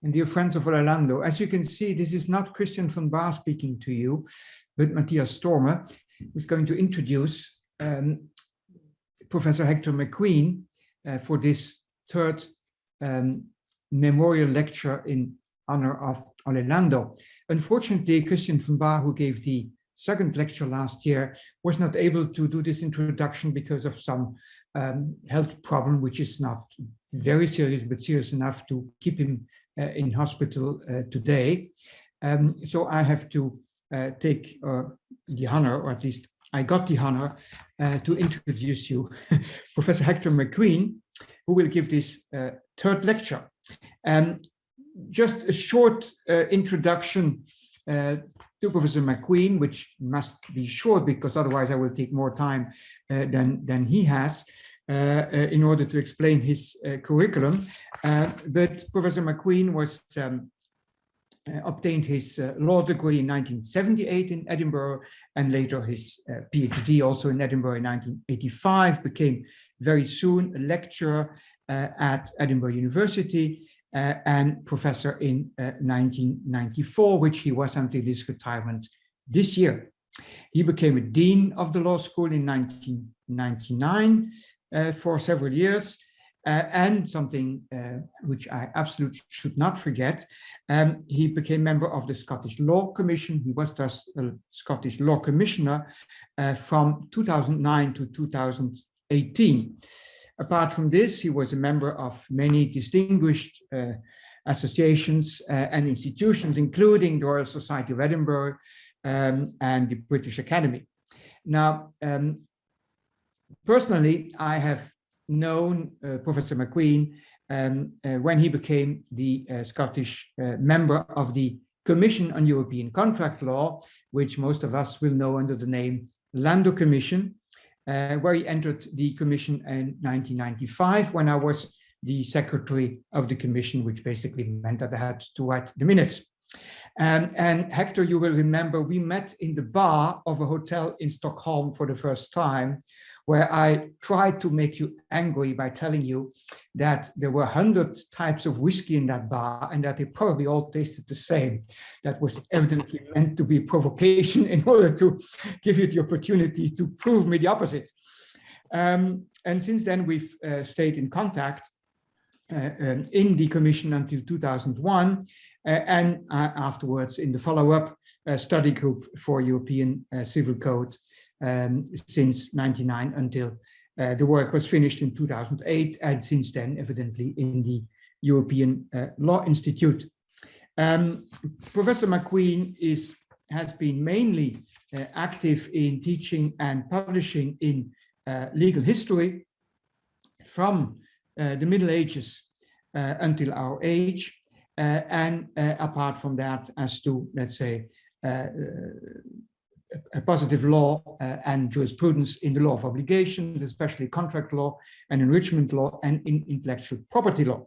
and dear friends of Orlando. As you can see, this is not Christian van Baar speaking to you, but Matthias Stormer, who's going to introduce Professor Hector McQueen for this third memorial lecture in honor of Orlando. Unfortunately, Christian van Baar, who gave the second lecture last year, was not able to do this introduction because of some health problem, which is not very serious, but serious enough to keep him in hospital today. So I have to take the honor, or at least I got the honor to introduce you Professor Hector McQueen, who will give this third lecture. Just a short introduction to Professor McQueen, which must be short because otherwise I will take more time than he has in order to explain his curriculum. But Professor McQueen was obtained his law degree in 1978 in Edinburgh, and later his PhD also in Edinburgh in 1985, became very soon a lecturer at Edinburgh University and professor in 1994, which he was until his retirement this year. He became a dean of the law school in 1999 for several years, and something which I absolutely should not forget, he became member of the Scottish Law Commission. He was thus a Scottish Law Commissioner from 2009 to 2018. Apart from this, he was a member of many distinguished associations and institutions, including the Royal Society of Edinburgh and the British Academy. Now, personally, I have known Professor McQueen when he became the Scottish member of the Commission on European Contract Law, which most of us will know under the name Landau Commission, where he entered the commission in 1995 when I was the secretary of the commission, which basically meant that I had to write the minutes. And Hector, you will remember, we met in the bar of a hotel in Stockholm for the first time, where I tried to make you angry by telling you that there were 100 types of whiskey in that bar and that they probably all tasted the same. That was evidently meant to be provocation in order to give you the opportunity to prove me the opposite. And since then, we've stayed in contact in the commission until 2001, and afterwards in the follow-up study group for European Civil Code since 1999 until the work was finished in 2008, and since then, evidently, in the European Law Institute. Professor McQueen has been mainly active in teaching and publishing in legal history from the Middle Ages until our age, and apart from that, as to, let's say, a positive law and jurisprudence in the law of obligations, especially contract law and enrichment law, and in intellectual property law.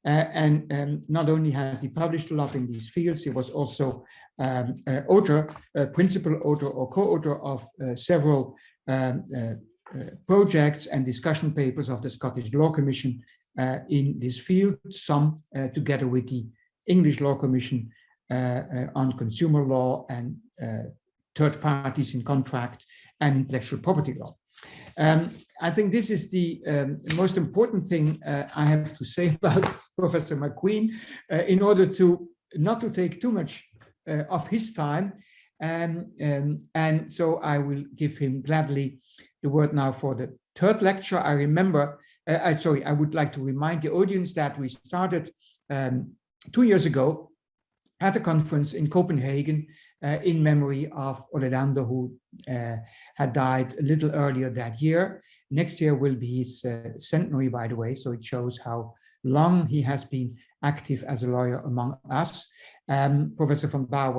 And not only has he published a lot in these fields, he was also principal author or co-author of several projects and discussion papers of the Scottish Law Commission in this field, some together with the English Law Commission on consumer law and third parties in contract and intellectual property law. I think this is the most important thing I have to say about Professor McQueen in order to not to take too much of his time. And so I will give him gladly the word now for the third lecture. I remember, I would like to remind the audience that we started 2 years ago at a conference in Copenhagen in memory of Orlando, who had died a little earlier that year. Next year will be his centenary, by the way, so it shows how long he has been active as a lawyer among us. Professor van Baar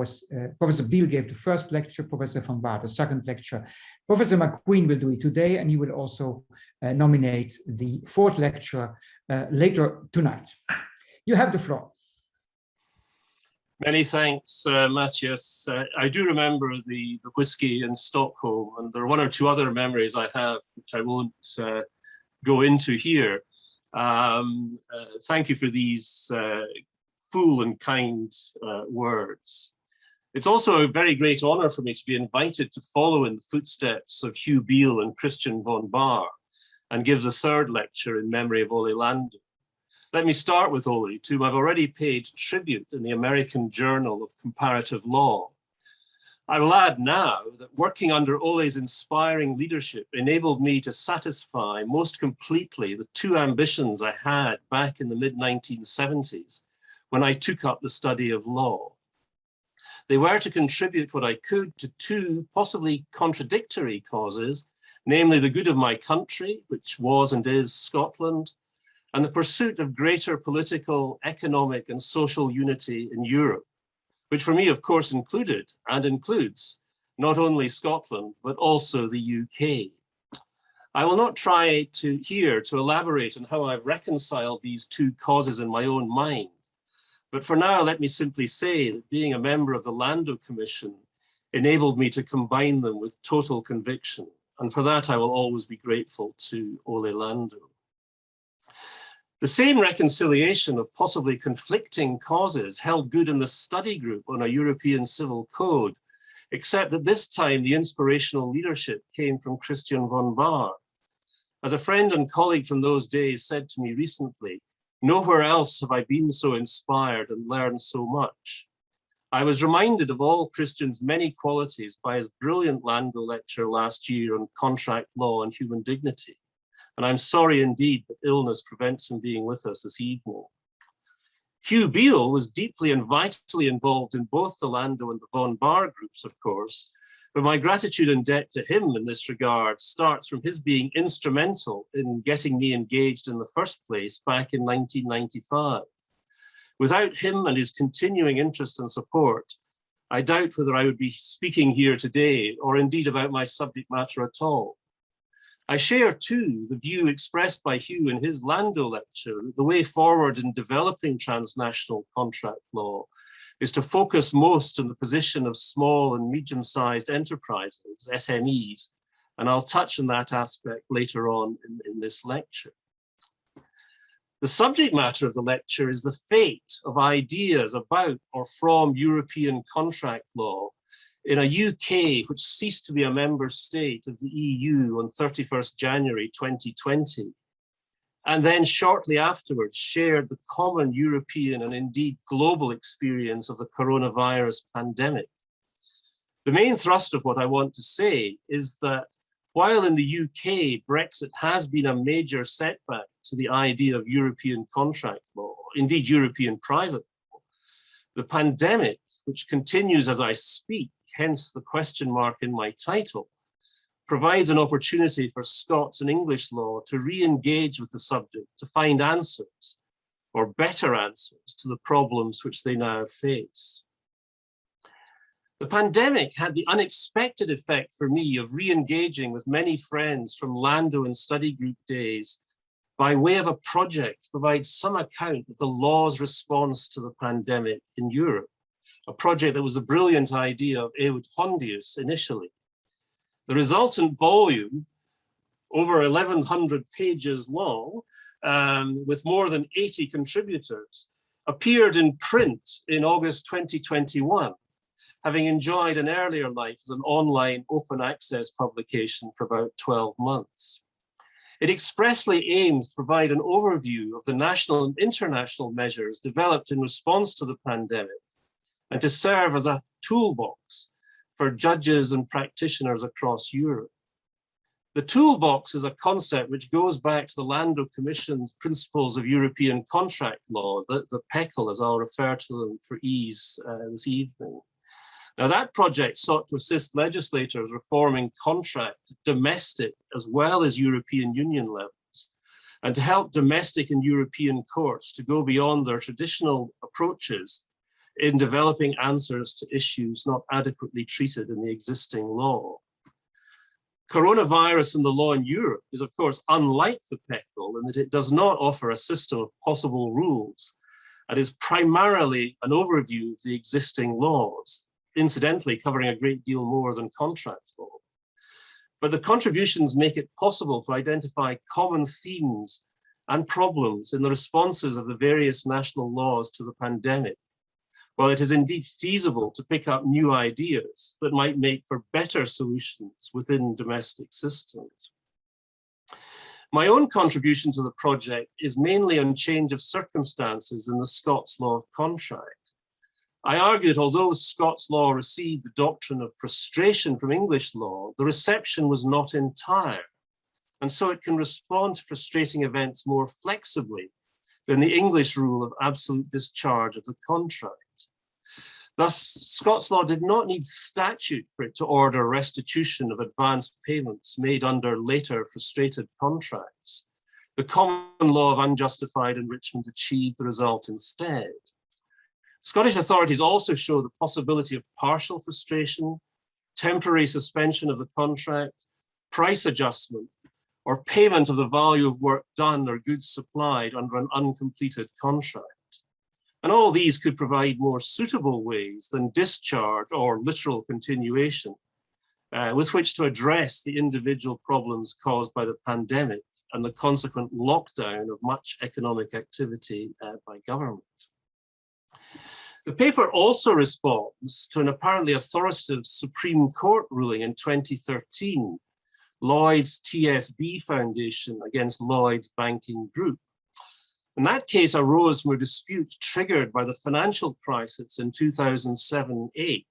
Professor Biel gave the first lecture, Professor van Baar the second lecture. Professor McQueen will do it today, and he will also nominate the fourth lecture later tonight. You have the floor. Many thanks, Matthias. I do remember the whiskey in Stockholm, and there are one or two other memories I have, which I won't go into here. Thank you for these full and kind words. It's also a very great honor for me to be invited to follow in the footsteps of Hugh Beale and Christian von Bahr and give the third lecture in memory of Ole Lando. Let me start with Ole, to whom I've already paid tribute in the American Journal of Comparative Law. I will add now that working under Ole's inspiring leadership enabled me to satisfy most completely the two ambitions I had back in the mid-1970s when I took up the study of law. They were to contribute what I could to two possibly contradictory causes, namely the good of my country, which was and is Scotland, and the pursuit of greater political, economic, and social unity in Europe, which for me, of course, included and includes not only Scotland, but also the UK. I will not try to elaborate on how I've reconciled these two causes in my own mind, but for now, let me simply say that being a member of the Lando Commission enabled me to combine them with total conviction, and for that I will always be grateful to Ole Lando. The same reconciliation of possibly conflicting causes held good in the study group on a European Civil Code, except that this time the inspirational leadership came from Christian von Bahr. As a friend and colleague from those days said to me recently, nowhere else have I been so inspired and learned so much. I was reminded of all Christian's many qualities by his brilliant Lando lecture last year on contract law and human dignity. And I'm sorry indeed that illness prevents him being with us this evening. Hugh Beale was deeply and vitally involved in both the Lando and the von Bahr groups, of course, but my gratitude and debt to him in this regard starts from his being instrumental in getting me engaged in the first place back in 1995. Without him and his continuing interest and support, I doubt whether I would be speaking here today or indeed about my subject matter at all. I share too the view expressed by Hugh in his Lando lecture that the way forward in developing transnational contract law is to focus most on the position of small and medium-sized enterprises, SMEs, and I'll touch on that aspect later on in this lecture. The subject matter of the lecture is the fate of ideas about or from European contract law in a UK which ceased to be a member state of the EU on 31st January 2020, and then shortly afterwards shared the common European and indeed global experience of the coronavirus pandemic. The main thrust of what I want to say is that while in the UK, Brexit has been a major setback to the idea of European contract law, indeed European private law, the pandemic, which continues as I speak, hence the question mark in my title, provides an opportunity for Scots and English law to re-engage with the subject, to find answers, or better answers, to the problems which they now face. The pandemic had the unexpected effect for me of re-engaging with many friends from Lando and study group days by way of a project to provide some account of the law's response to the pandemic in Europe, a project that was a brilliant idea of Ehud Hondius initially. The resultant volume, over 1,100 pages long, with more than 80 contributors, appeared in print in August 2021, having enjoyed an earlier life as an online open access publication for about 12 months. It expressly aims to provide an overview of the national and international measures developed in response to the pandemic, and to serve as a toolbox for judges and practitioners across Europe. The toolbox is a concept which goes back to the Lando Commission's principles of European contract law, the PECL, as I'll refer to them for ease this evening. Now, that project sought to assist legislators reforming contract, domestic as well as European Union levels, and to help domestic and European courts to go beyond their traditional approaches in developing answers to issues not adequately treated in the existing law. Coronavirus and the law in Europe is, of course, unlike the PECL in that it does not offer a system of possible rules and is primarily an overview of the existing laws, incidentally covering a great deal more than contract law. But the contributions make it possible to identify common themes and problems in the responses of the various national laws to the pandemic, while it is indeed feasible to pick up new ideas that might make for better solutions within domestic systems. My own contribution to the project is mainly on change of circumstances in the Scots law of contract. I argue that although Scots law received the doctrine of frustration from English law, the reception was not entire, and so it can respond to frustrating events more flexibly than the English rule of absolute discharge of the contract. Thus, Scots law did not need statute for it to order restitution of advanced payments made under later frustrated contracts. The common law of unjustified enrichment achieved the result instead. Scottish authorities also show the possibility of partial frustration, temporary suspension of the contract, price adjustment, or payment of the value of work done or goods supplied under an uncompleted contract. And all these could provide more suitable ways than discharge or literal continuation with which to address the individual problems caused by the pandemic and the consequent lockdown of much economic activity by government. The paper also responds to an apparently authoritative Supreme Court ruling in 2013, Lloyds TSB Foundation against Lloyds Banking Group. And that case arose from a dispute triggered by the financial crisis in 2007-8.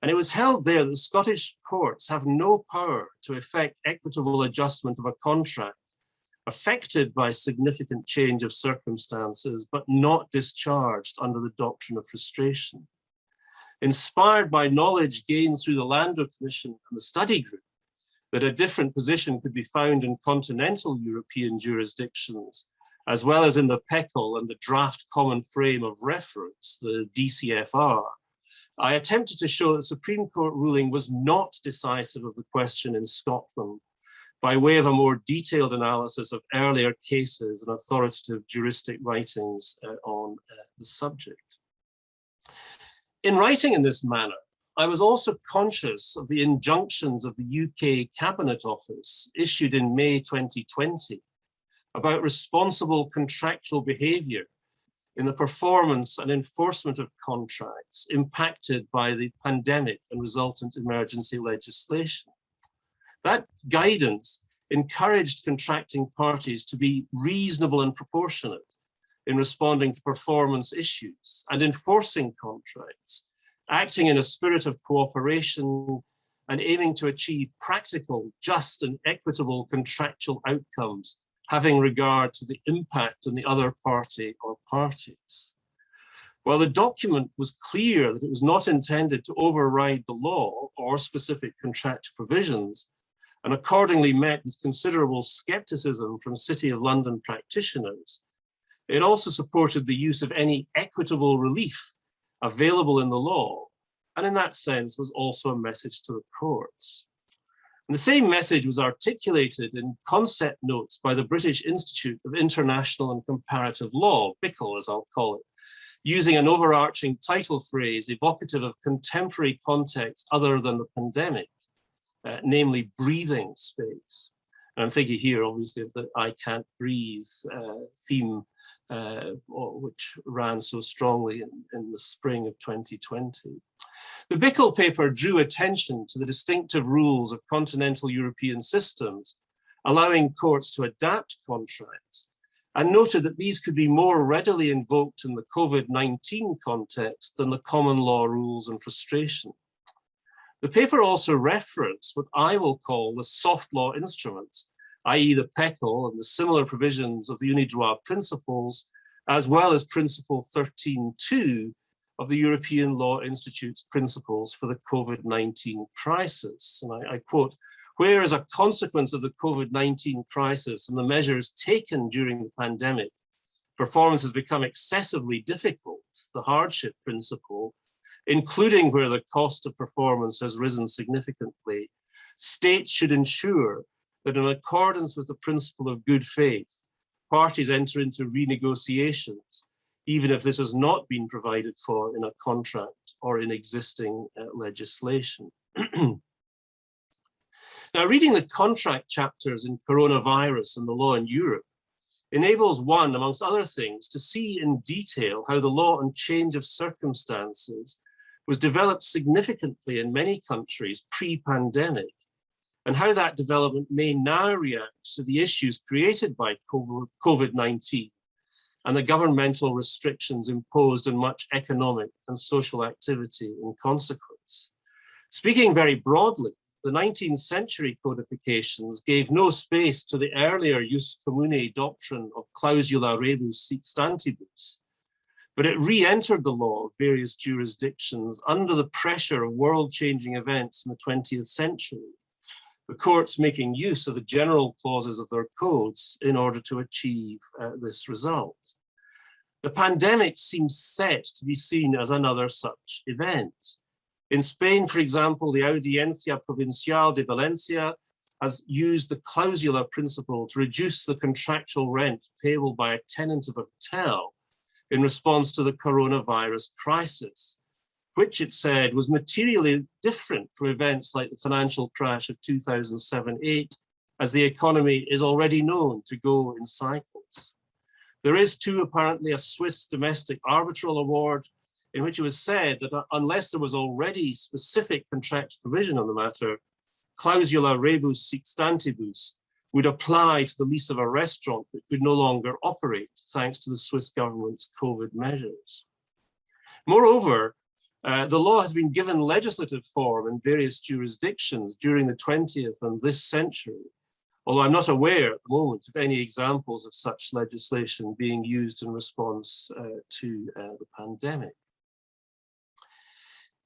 And it was held there that Scottish courts have no power to effect equitable adjustment of a contract affected by significant change of circumstances, but not discharged under the doctrine of frustration. Inspired by knowledge gained through the Landor Commission and the study group, that a different position could be found in continental European jurisdictions, as well as in the PECL and the Draft Common Frame of Reference, the DCFR, I attempted to show that the Supreme Court ruling was not decisive of the question in Scotland by way of a more detailed analysis of earlier cases and authoritative juristic writings on the subject. In writing in this manner, I was also conscious of the injunctions of the UK Cabinet Office issued in May 2020 about responsible contractual behaviour in the performance and enforcement of contracts impacted by the pandemic and resultant emergency legislation. That guidance encouraged contracting parties to be reasonable and proportionate in responding to performance issues and enforcing contracts, acting in a spirit of cooperation and aiming to achieve practical, just and equitable contractual outcomes, having regard to the impact on the other party or parties. While the document was clear that it was not intended to override the law or specific contract provisions, and accordingly met with considerable skepticism from City of London practitioners, it also supported the use of any equitable relief available in the law, and in that sense was also a message to the courts. And the same message was articulated in concept notes by the British Institute of International and Comparative Law, BICL as I'll call it, using an overarching title phrase evocative of contemporary context other than the pandemic, namely breathing space. And I'm thinking here obviously of the I Can't Breathe theme, which ran so strongly in the spring of 2020. The BICL paper drew attention to the distinctive rules of continental European systems, allowing courts to adapt contracts, and noted that these could be more readily invoked in the COVID-19 context than the common law rules and frustration. The paper also referenced what I will call the soft law instruments, i.e. the PECL and the similar provisions of the Unidroit principles, as well as Principle 13.2 of the European Law Institute's principles for the COVID-19 crisis. And I quote, "Where as a consequence of the COVID-19 crisis and the measures taken during the pandemic, performance has become excessively difficult, the hardship principle, including where the cost of performance has risen significantly, states should ensure that in accordance with the principle of good faith, parties enter into renegotiations, even if this has not been provided for in a contract or in existing legislation." Now, reading the contract chapters in Coronavirus and the Law in Europe, enables one, amongst other things, to see in detail how the law on change of circumstances was developed significantly in many countries pre-pandemic, and how that development may now react to the issues created by COVID-19 and the governmental restrictions imposed on much economic and social activity in consequence. Speaking very broadly, the 19th century codifications gave no space to the earlier jus commune doctrine of clausula rebus sic stantibus, but it re-entered the law of various jurisdictions under the pressure of world-changing events in the 20th century, the courts making use of the general clauses of their codes in order to achieve this result. The pandemic seems set to be seen as another such event. In Spain, for example, the Audiencia Provincial de Valencia has used the clausula principle to reduce the contractual rent payable by a tenant of a hotel in response to the coronavirus crisis, which it said was materially different from events like the financial crash of 2007-8, as the economy is already known to go in cycles. There is too apparently a Swiss domestic arbitral award in which it was said that unless there was already specific contractual provision on the matter, clausula rebus sic stantibus would apply to the lease of a restaurant that could no longer operate thanks to the Swiss government's COVID measures. Moreover, the law has been given legislative form in various jurisdictions during the 20th and this century, although I'm not aware at the moment of any examples of such legislation being used in response to the pandemic.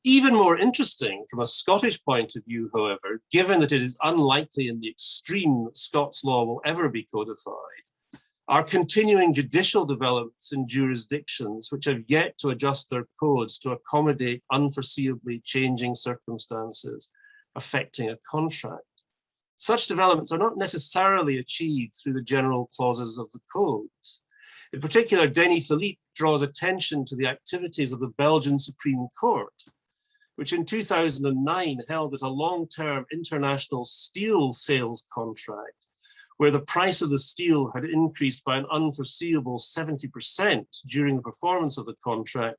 Even more interesting from a Scottish point of view, however, given that it is unlikely in the extreme that Scots law will ever be codified, are continuing judicial developments in jurisdictions which have yet to adjust their codes to accommodate unforeseeably changing circumstances affecting a contract. Such developments are not necessarily achieved through the general clauses of the codes. In particular, Denis Philippe draws attention to the activities of the Belgian Supreme Court, which in 2009 held that a long-term international steel sales contract, where the price of the steel had increased by an unforeseeable 70% during the performance of the contract,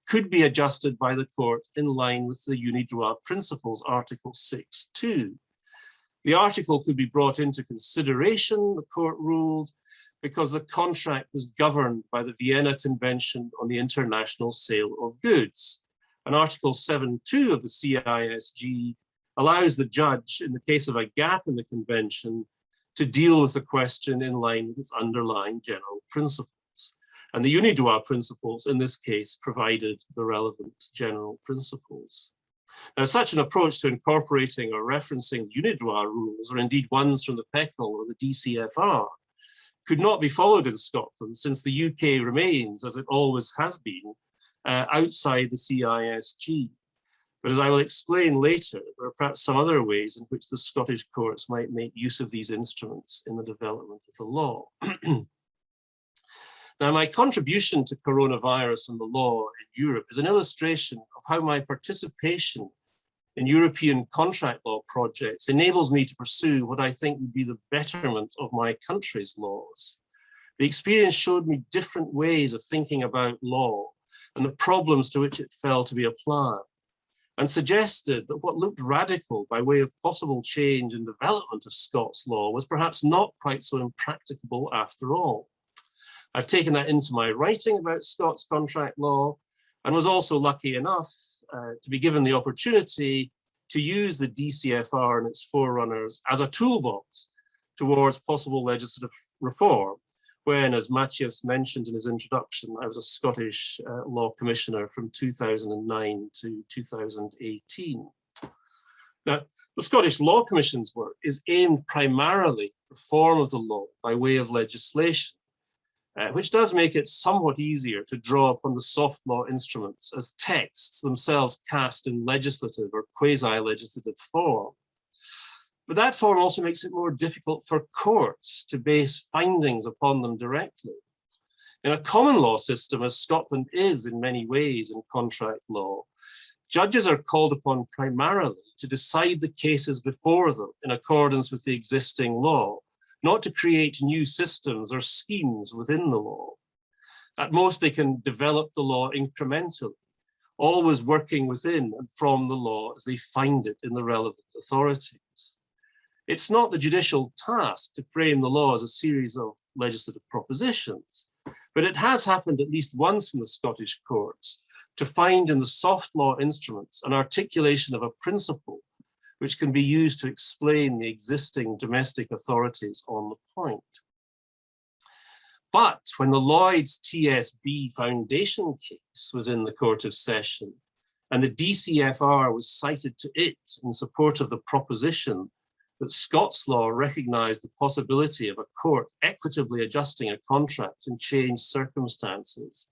could be adjusted by the court in line with the Unidroit Principles, Article 6.2. The article could be brought into consideration, the court ruled, because the contract was governed by the Vienna Convention on the International Sale of Goods. And Article 7.2 of the CISG allows the judge, in the case of a gap in the convention, to deal with the question in line with its underlying general principles. And the Unidroit principles, in this case, provided the relevant general principles. Now, such an approach to incorporating or referencing Unidroit rules, or indeed ones from the PECL or the DCFR, could not be followed in Scotland, since the UK remains, as it always has been, outside the CISG. But as I will explain later, there are perhaps some other ways in which the Scottish courts might make use of these instruments in the development of the law. Now, my contribution to coronavirus and the law in Europe is an illustration of how my participation in European contract law projects enables me to pursue what I think would be the betterment of my country's laws. The experience showed me different ways of thinking about law and the problems to which it fell to be applied, and suggested that what looked radical by way of possible change and development of Scots law was perhaps not quite so impracticable after all. I've taken that into my writing about Scots contract law, and was also lucky enough to be given the opportunity to use the DCFR and its forerunners as a toolbox towards possible legislative reform, when, as Matthias mentioned in his introduction, I was a Scottish Law Commissioner from 2009 to 2018. Now, the Scottish Law Commission's work is aimed primarily at reform of the law by way of legislation, which does make it somewhat easier to draw upon the soft law instruments as texts themselves cast in legislative or quasi-legislative form. But that form also makes it more difficult for courts to base findings upon them directly. In a common law system, as Scotland is in many ways in contract law, judges are called upon primarily to decide the cases before them in accordance with the existing law, not to create new systems or schemes within the law. At most, they can develop the law incrementally, always working within and from the law as they find it in the relevant authorities. It's not the judicial task to frame the law as a series of legislative propositions, but it has happened at least once in the Scottish courts to find in the soft law instruments an articulation of a principle which can be used to explain the existing domestic authorities on the point. But when the Lloyds TSB Foundation case was in the Court of Session and the DCFR was cited to it in support of the proposition that Scots law recognised the possibility of a court equitably adjusting a contract in changed circumstances,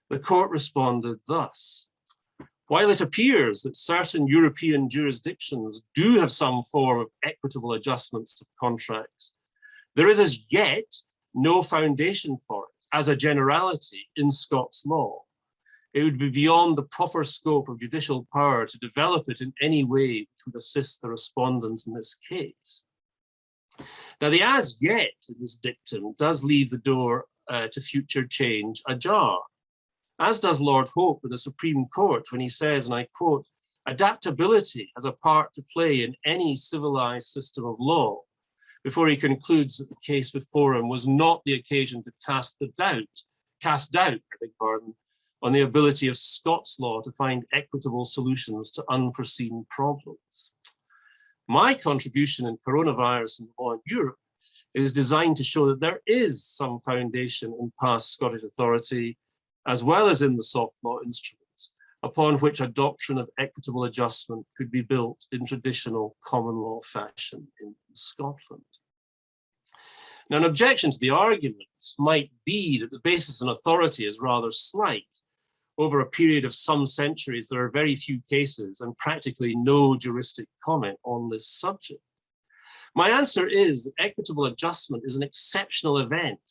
the court responded thus: while it appears that certain European jurisdictions do have some form of equitable adjustments of contracts, there is as yet no foundation for it as a generality in Scots law. It would be beyond the proper scope of judicial power to develop it in any way which would assist the respondent in this case. Now, the as yet in this dictum does leave the door to future change ajar, as does Lord Hope in the Supreme Court when he says, and I quote, "Adaptability has a part to play in any civilized system of law," before he concludes that the case before him was not the occasion to cast doubt, on the ability of Scots law to find equitable solutions to unforeseen problems. My contribution in Coronavirus and Law in Europe is designed to show that there is some foundation in past Scottish authority, as well as in the soft law instruments, upon which a doctrine of equitable adjustment could be built in traditional common law fashion in Scotland. Now, an objection to the argument might be that the basis in authority is rather slight. Over a period of some centuries, there are very few cases and practically no juristic comment on this subject. My answer is that equitable adjustment is an exceptional event,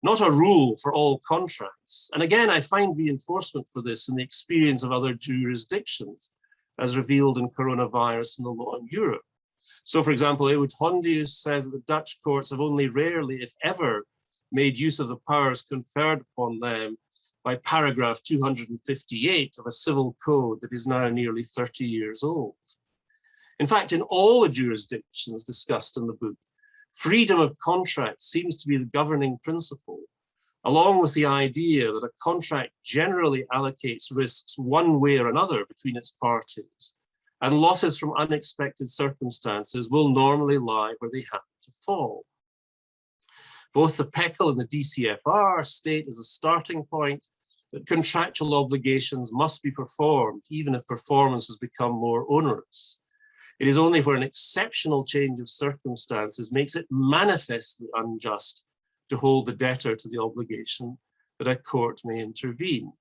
not a rule for all contracts. And again, I find reinforcement for this in the experience of other jurisdictions, as revealed in Coronavirus and the Law in Europe. So, for example, Ewout Hondius says that the Dutch courts have only rarely, if ever, made use of the powers conferred upon them by paragraph 258 of a civil code that is now nearly 30 years old. In fact, in all the jurisdictions discussed in the book, freedom of contract seems to be the governing principle, along with the idea that a contract generally allocates risks one way or another between its parties, and losses from unexpected circumstances will normally lie where they happen to fall. Both the PECL and the DCFR state as a starting point that contractual obligations must be performed, even if performance has become more onerous. It is only where an exceptional change of circumstances makes it manifestly unjust to hold the debtor to the obligation that a court may intervene.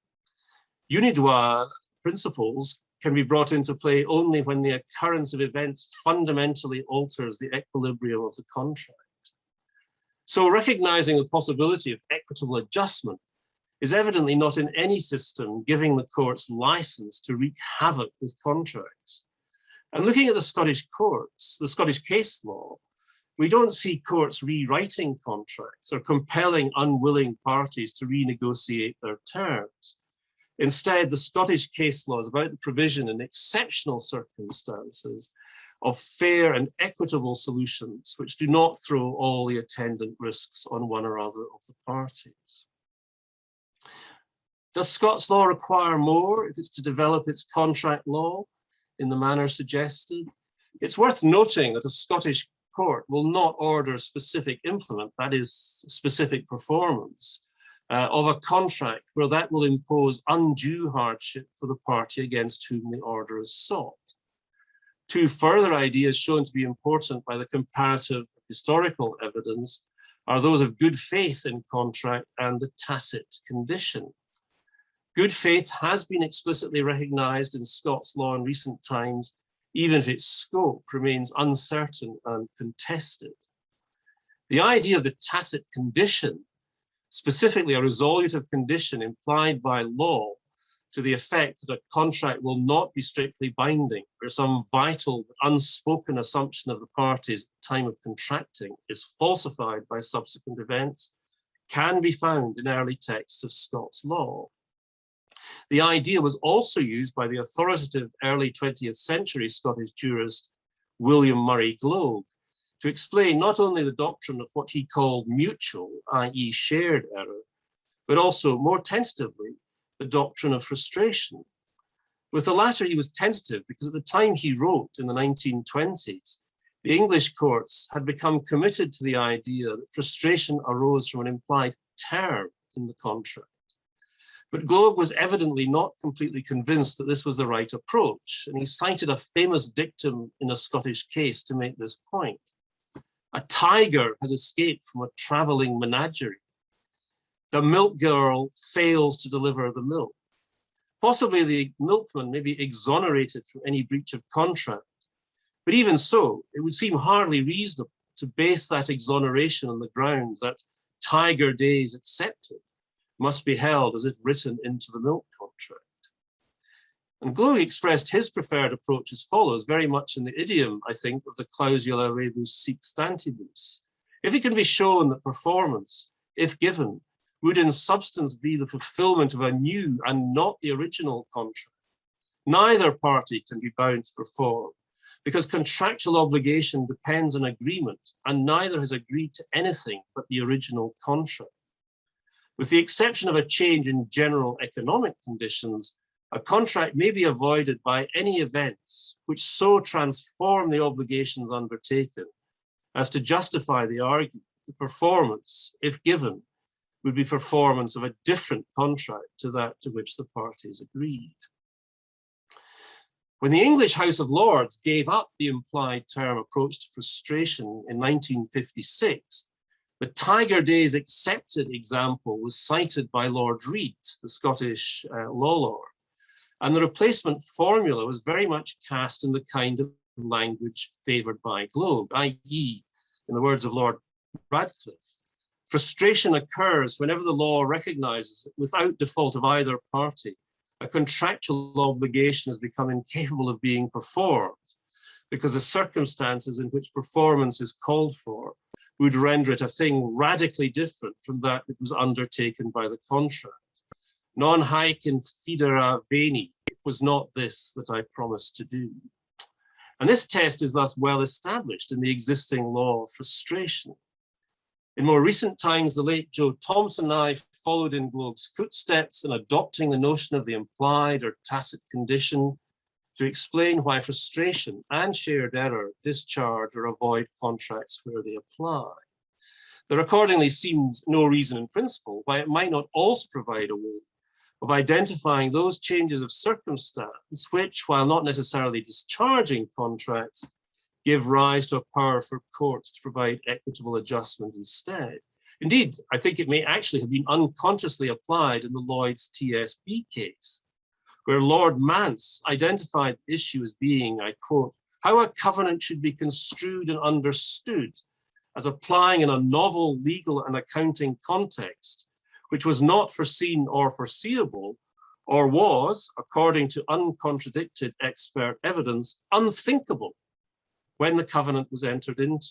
Unidroit principles can be brought into play only when the occurrence of events fundamentally alters the equilibrium of the contract. So recognizing the possibility of equitable adjustment is evidently not in any system giving the courts license to wreak havoc with contracts. And looking at the Scottish courts, the Scottish case law, we don't see courts rewriting contracts or compelling unwilling parties to renegotiate their terms. Instead, the Scottish case law is about the provision in exceptional circumstances of fair and equitable solutions which do not throw all the attendant risks on one or other of the parties. Does Scots law require more if it's to develop its contract law in the manner suggested? It's worth noting that a Scottish court will not order specific implement, that is, specific performance of a contract where that will impose undue hardship for the party against whom the order is sought. Two further ideas shown to be important by the comparative historical evidence are those of good faith in contract and the tacit condition. Good faith has been explicitly recognized in Scots law in recent times, even if its scope remains uncertain and contested. The idea of the tacit condition, specifically a resolutive condition implied by law, to the effect that a contract will not be strictly binding, where some vital but unspoken assumption of the parties at the time of contracting is falsified by subsequent events, can be found in early texts of Scots law. The idea was also used by the authoritative early 20th century Scottish jurist William Murray Gloag to explain not only the doctrine of what he called mutual, i.e. shared error, but also, more tentatively, the doctrine of frustration. With the latter, he was tentative because at the time he wrote in the 1920s, the English courts had become committed to the idea that frustration arose from an implied term in the contract. But Gloag was evidently not completely convinced that this was the right approach, and he cited a famous dictum in a Scottish case to make this point. A tiger has escaped from a traveling menagerie. The milk girl fails to deliver the milk. Possibly the milkman may be exonerated from any breach of contract, but even so, it would seem hardly reasonable to base that exoneration on the ground that tiger days accepted must be held as if written into the milk contract. And Gloag expressed his preferred approach as follows, very much in the idiom, I think, of the clausula rebus sic stantibus. If it can be shown that performance, if given, would in substance be the fulfillment of a new and not the original contract, neither party can be bound to perform, because contractual obligation depends on agreement, and neither has agreed to anything but the original contract. With the exception of a change in general economic conditions, a contract may be avoided by any events which so transform the obligations undertaken as to justify the argument that performance, if given, would be performance of a different contract to that to which the parties agreed. When the English House of Lords gave up the implied term approach to frustration in 1956, the Tiger Days accepted example was cited by Lord Reid, the Scottish law lord, and the replacement formula was very much cast in the kind of language favoured by Gloag, i.e., in the words of Lord Radcliffe, frustration occurs whenever the law recognises that without default of either party, a contractual obligation has become incapable of being performed because the circumstances in which performance is called for would render it a thing radically different from that which was undertaken by the contract. Non haec infidera veni, it was not this that I promised to do. And this test is thus well established in the existing law of frustration. In more recent times, the late Joe Thompson and I followed in Gloag's footsteps in adopting the notion of the implied or tacit condition to explain why frustration and shared error discharge or avoid contracts where they apply. There accordingly seems no reason in principle why it might not also provide a way of identifying those changes of circumstance which, while not necessarily discharging contracts, give rise to a power for courts to provide equitable adjustment instead. Indeed, I think it may actually have been unconsciously applied in the Lloyd's TSB case, where Lord Mance identified the issue as being, I quote, how a covenant should be construed and understood as applying in a novel legal and accounting context, which was not foreseen or foreseeable, or was, according to uncontradicted expert evidence, unthinkable when the covenant was entered into,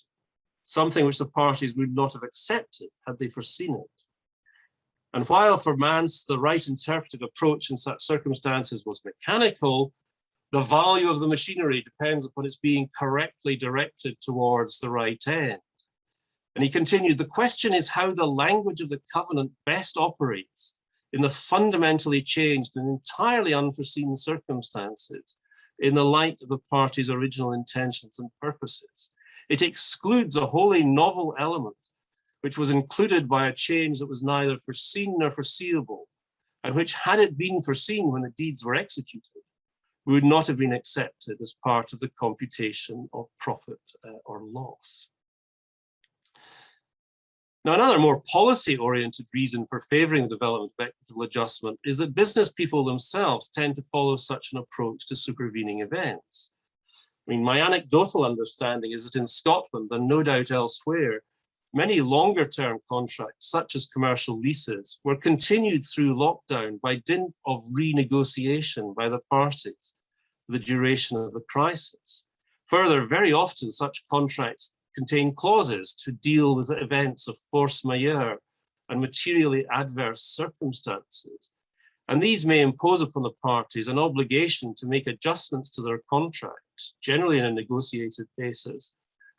something which the parties would not have accepted had they foreseen it. And while for Mance the right interpretive approach in such circumstances was mechanical, the value of the machinery depends upon its being correctly directed towards the right end. And he continued, the question is how the language of the covenant best operates in the fundamentally changed and entirely unforeseen circumstances in the light of the parties' original intentions and purposes. It excludes a wholly novel element which was included by a change that was neither foreseen nor foreseeable, and which, had it been foreseen when the deeds were executed, would not have been accepted as part of the computation of profit or loss. Now, another more policy-oriented reason for favouring the development of equitable adjustment is that business people themselves tend to follow such an approach to supervening events. I mean, my anecdotal understanding is that in Scotland, and no doubt elsewhere, Many longer term contracts, such as commercial leases, were continued through lockdown by dint of renegotiation by the parties for the duration of the crisis. Further, very often such contracts contain clauses to deal with events of force majeure and materially adverse circumstances. And these may impose upon the parties an obligation to make adjustments to their contracts, generally on a negotiated basis,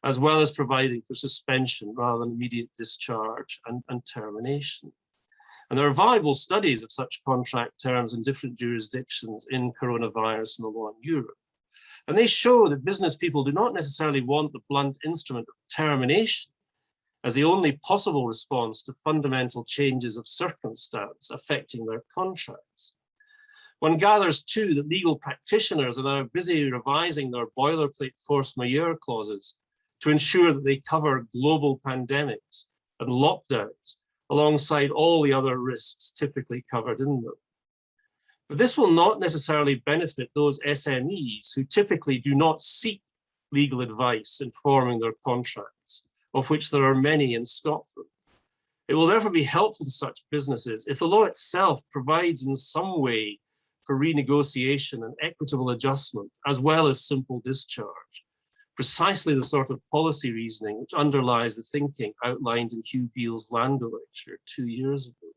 as well as providing for suspension rather than immediate discharge and termination. And there are valuable studies of such contract terms in different jurisdictions in coronavirus and the law in Europe. And they show that business people do not necessarily want the blunt instrument of termination as the only possible response to fundamental changes of circumstance affecting their contracts. One gathers too that legal practitioners are now busy revising their boilerplate force majeure clauses to ensure that they cover global pandemics and lockdowns alongside all the other risks typically covered in them. But this will not necessarily benefit those SMEs who typically do not seek legal advice in forming their contracts, of which there are many in Scotland. It will therefore be helpful to such businesses if the law itself provides in some way for renegotiation and equitable adjustment, as well as simple discharge. Precisely the sort of policy reasoning which underlies the thinking outlined in Hugh Beale's Lando lecture 2 years ago.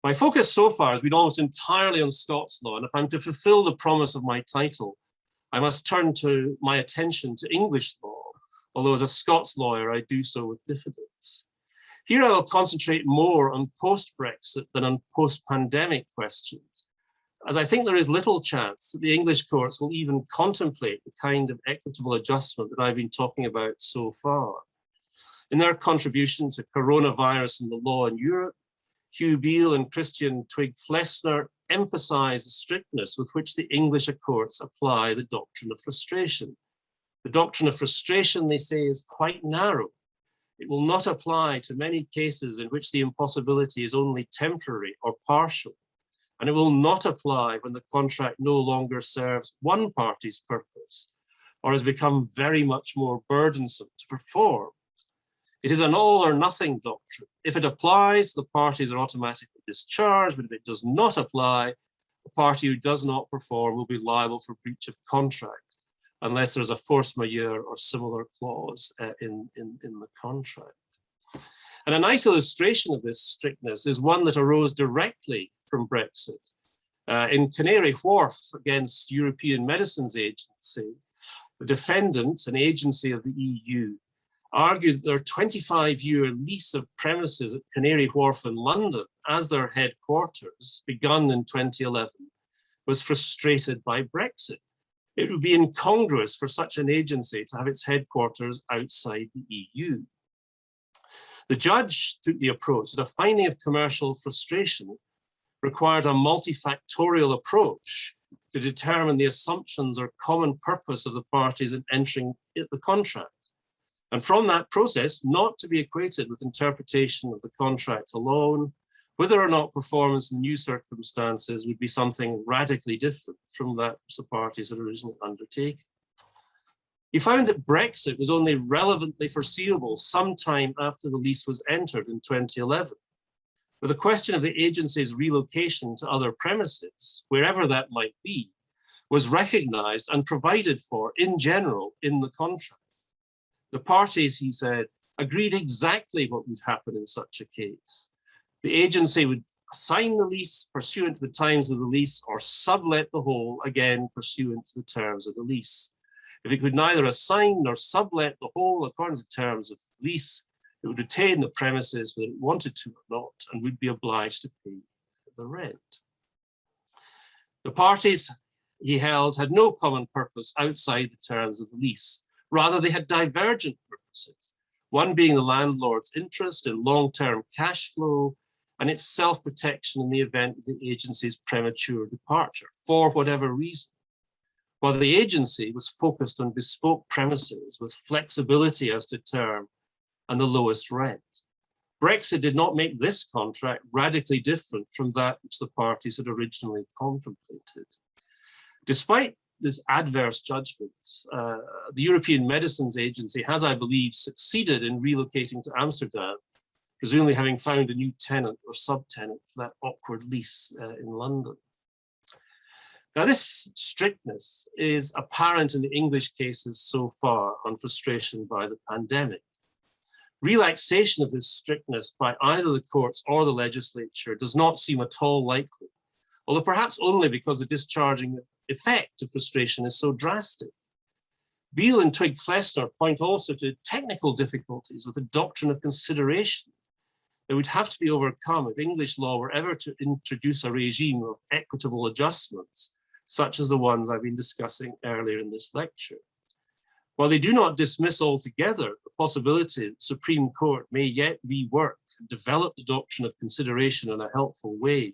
My focus so far has been almost entirely on Scots law, and if I'm to fulfill the promise of my title, I must turn to my attention to English law, although as a Scots lawyer, I do so with diffidence. Here I will concentrate more on post-Brexit than on post-pandemic questions, as I think there is little chance that the English courts will even contemplate the kind of equitable adjustment that I've been talking about so far. In their contribution to coronavirus and the law in Europe, Hugh Beale and Christian Twigg-Flessner emphasize the strictness with which the English courts apply the doctrine of frustration. The doctrine of frustration, they say, is quite narrow. It will not apply to many cases in which the impossibility is only temporary or partial, and it will not apply when the contract no longer serves one party's purpose or has become very much more burdensome to perform. It is an all or nothing doctrine. If it applies, the parties are automatically discharged, but if it does not apply, the party who does not perform will be liable for breach of contract, unless there's a force majeure or similar clause in the contract. And a nice illustration of this strictness is one that arose directly from Brexit. In Canary Wharf against European Medicines Agency, the defendant, an agency of the EU, argued that their 25-year lease of premises at Canary Wharf in London as their headquarters, begun in 2011, was frustrated by Brexit. It would be incongruous for such an agency to have its headquarters outside the EU. The judge took the approach that a finding of commercial frustration required a multifactorial approach to determine the assumptions or common purpose of the parties in entering the contract. And from that process, not to be equated with interpretation of the contract alone, whether or not performance in new circumstances would be something radically different from that which the parties had originally undertaken. He found that Brexit was only relevantly foreseeable sometime after the lease was entered in 2011. But the question of the agency's relocation to other premises, wherever that might be, was recognized and provided for in general in the contract. The parties, he said, agreed exactly what would happen in such a case. The agency would assign the lease pursuant to the terms of the lease or sublet the whole, again, pursuant to the terms of the lease. If it could neither assign nor sublet the whole according to the terms of the lease, it would retain the premises whether it wanted to or not, and would be obliged to pay the rent. The parties, he held, had no common purpose outside the terms of the lease. Rather, they had divergent purposes, one being the landlord's interest in long-term cash flow and its self-protection in the event of the agency's premature departure, for whatever reason. While the agency was focused on bespoke premises with flexibility as to term and the lowest rent. Brexit did not make this contract radically different from that which the parties had originally contemplated. Despite this adverse judgment, the European Medicines Agency has, I believe, succeeded in relocating to Amsterdam, presumably having found a new tenant or subtenant for that awkward lease in London. Now, this strictness is apparent in the English cases so far on frustration by the pandemic. Relaxation of this strictness by either the courts or the legislature does not seem at all likely, although perhaps only because the discharging effect of frustration is so drastic. Beale and Twigg-Flessner point also to technical difficulties with the doctrine of consideration that would have to be overcome if English law were ever to introduce a regime of equitable adjustments, such as the ones I've been discussing earlier in this lecture. While they do not dismiss altogether the possibility that the Supreme Court may yet rework and develop the doctrine of consideration in a helpful way,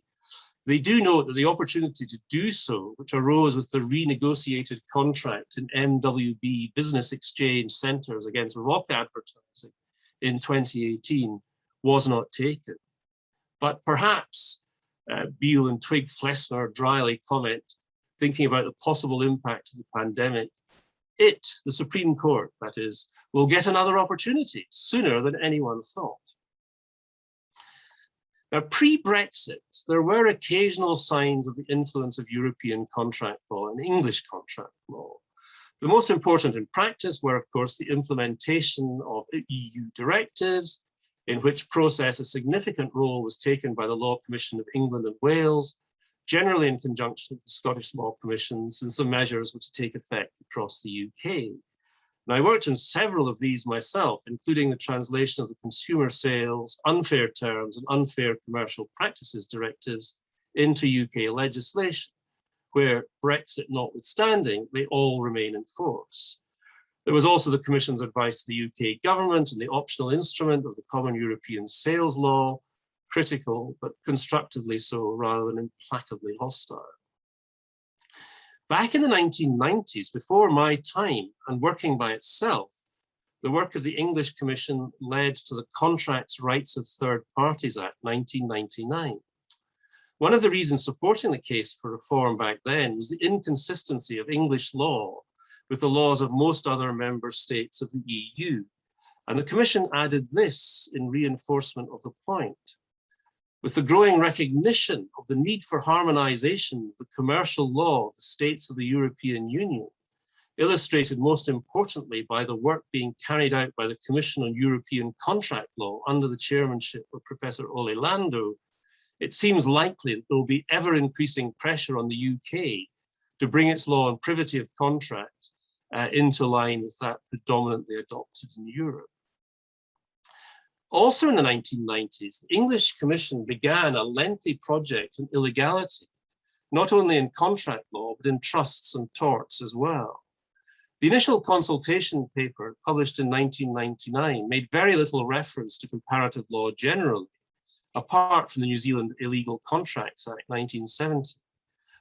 they do note that the opportunity to do so, which arose with the renegotiated contract in MWB Business Exchange Centres against rock advertising in 2018, was not taken. But perhaps Beale and Twigg-Flessner dryly comment, thinking about the possible impact of the pandemic, it, the Supreme Court, that is, will get another opportunity sooner than anyone thought. Now, pre-Brexit, there were occasional signs of the influence of European contract law and English contract law. The most important in practice were, of course, the implementation of EU directives, in which process a significant role was taken by the Law Commission of England and Wales, generally in conjunction with the Scottish Law Commission, since the measures were to take effect across the UK. Now, I worked in several of these myself, including the translation of the Consumer Sales, Unfair Terms and Unfair Commercial Practices directives into UK legislation, where Brexit notwithstanding, they all remain in force. There was also the Commission's advice to the UK government and the optional instrument of the Common European Sales Law, critical, but constructively so rather than implacably hostile. Back in the 1990s, before my time and working by itself, the work of the English Commission led to the Contracts Rights of Third Parties Act 1999. One of the reasons supporting the case for reform back then was the inconsistency of English law with the laws of most other member states of the EU. And the Commission added this in reinforcement of the point. With the growing recognition of the need for harmonization of the commercial law of the states of the European Union, illustrated most importantly by the work being carried out by the Commission on European Contract Law under the chairmanship of Professor Ole Lando, it seems likely that there will be ever increasing pressure on the UK to bring its law on privity of contract into line with that predominantly adopted in Europe. Also in the 1990s, the English Commission began a lengthy project on illegality, not only in contract law, but in trusts and torts as well. The initial consultation paper, published in 1999, made very little reference to comparative law generally, apart from the New Zealand Illegal Contracts Act 1970,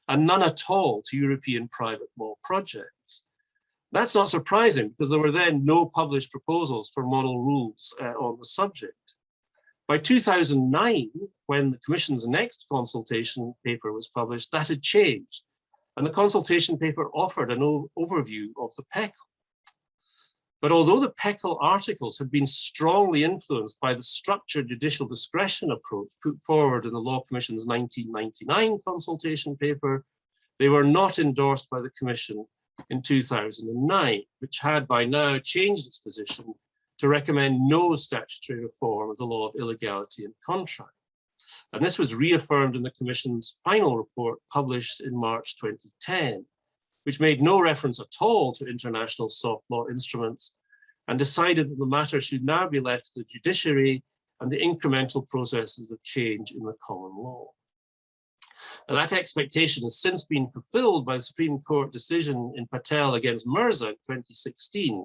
and none at all to European private law projects. That's not surprising because there were then no published proposals for model rules on the subject. By 2009, when the Commission's next consultation paper was published, that had changed, and the consultation paper offered an overview of the PECL. But although the PECL articles had been strongly influenced by the structured judicial discretion approach put forward in the Law Commission's 1999 consultation paper, they were not endorsed by the Commission in 2009, which had by now changed its position to recommend no statutory reform of the law of illegality in contract. And this was reaffirmed in the Commission's final report published in March 2010, which made no reference at all to international soft law instruments and decided that the matter should now be left to the judiciary and the incremental processes of change in the common law. Now, that expectation has since been fulfilled by the Supreme Court decision in Patel against Mirza in 2016,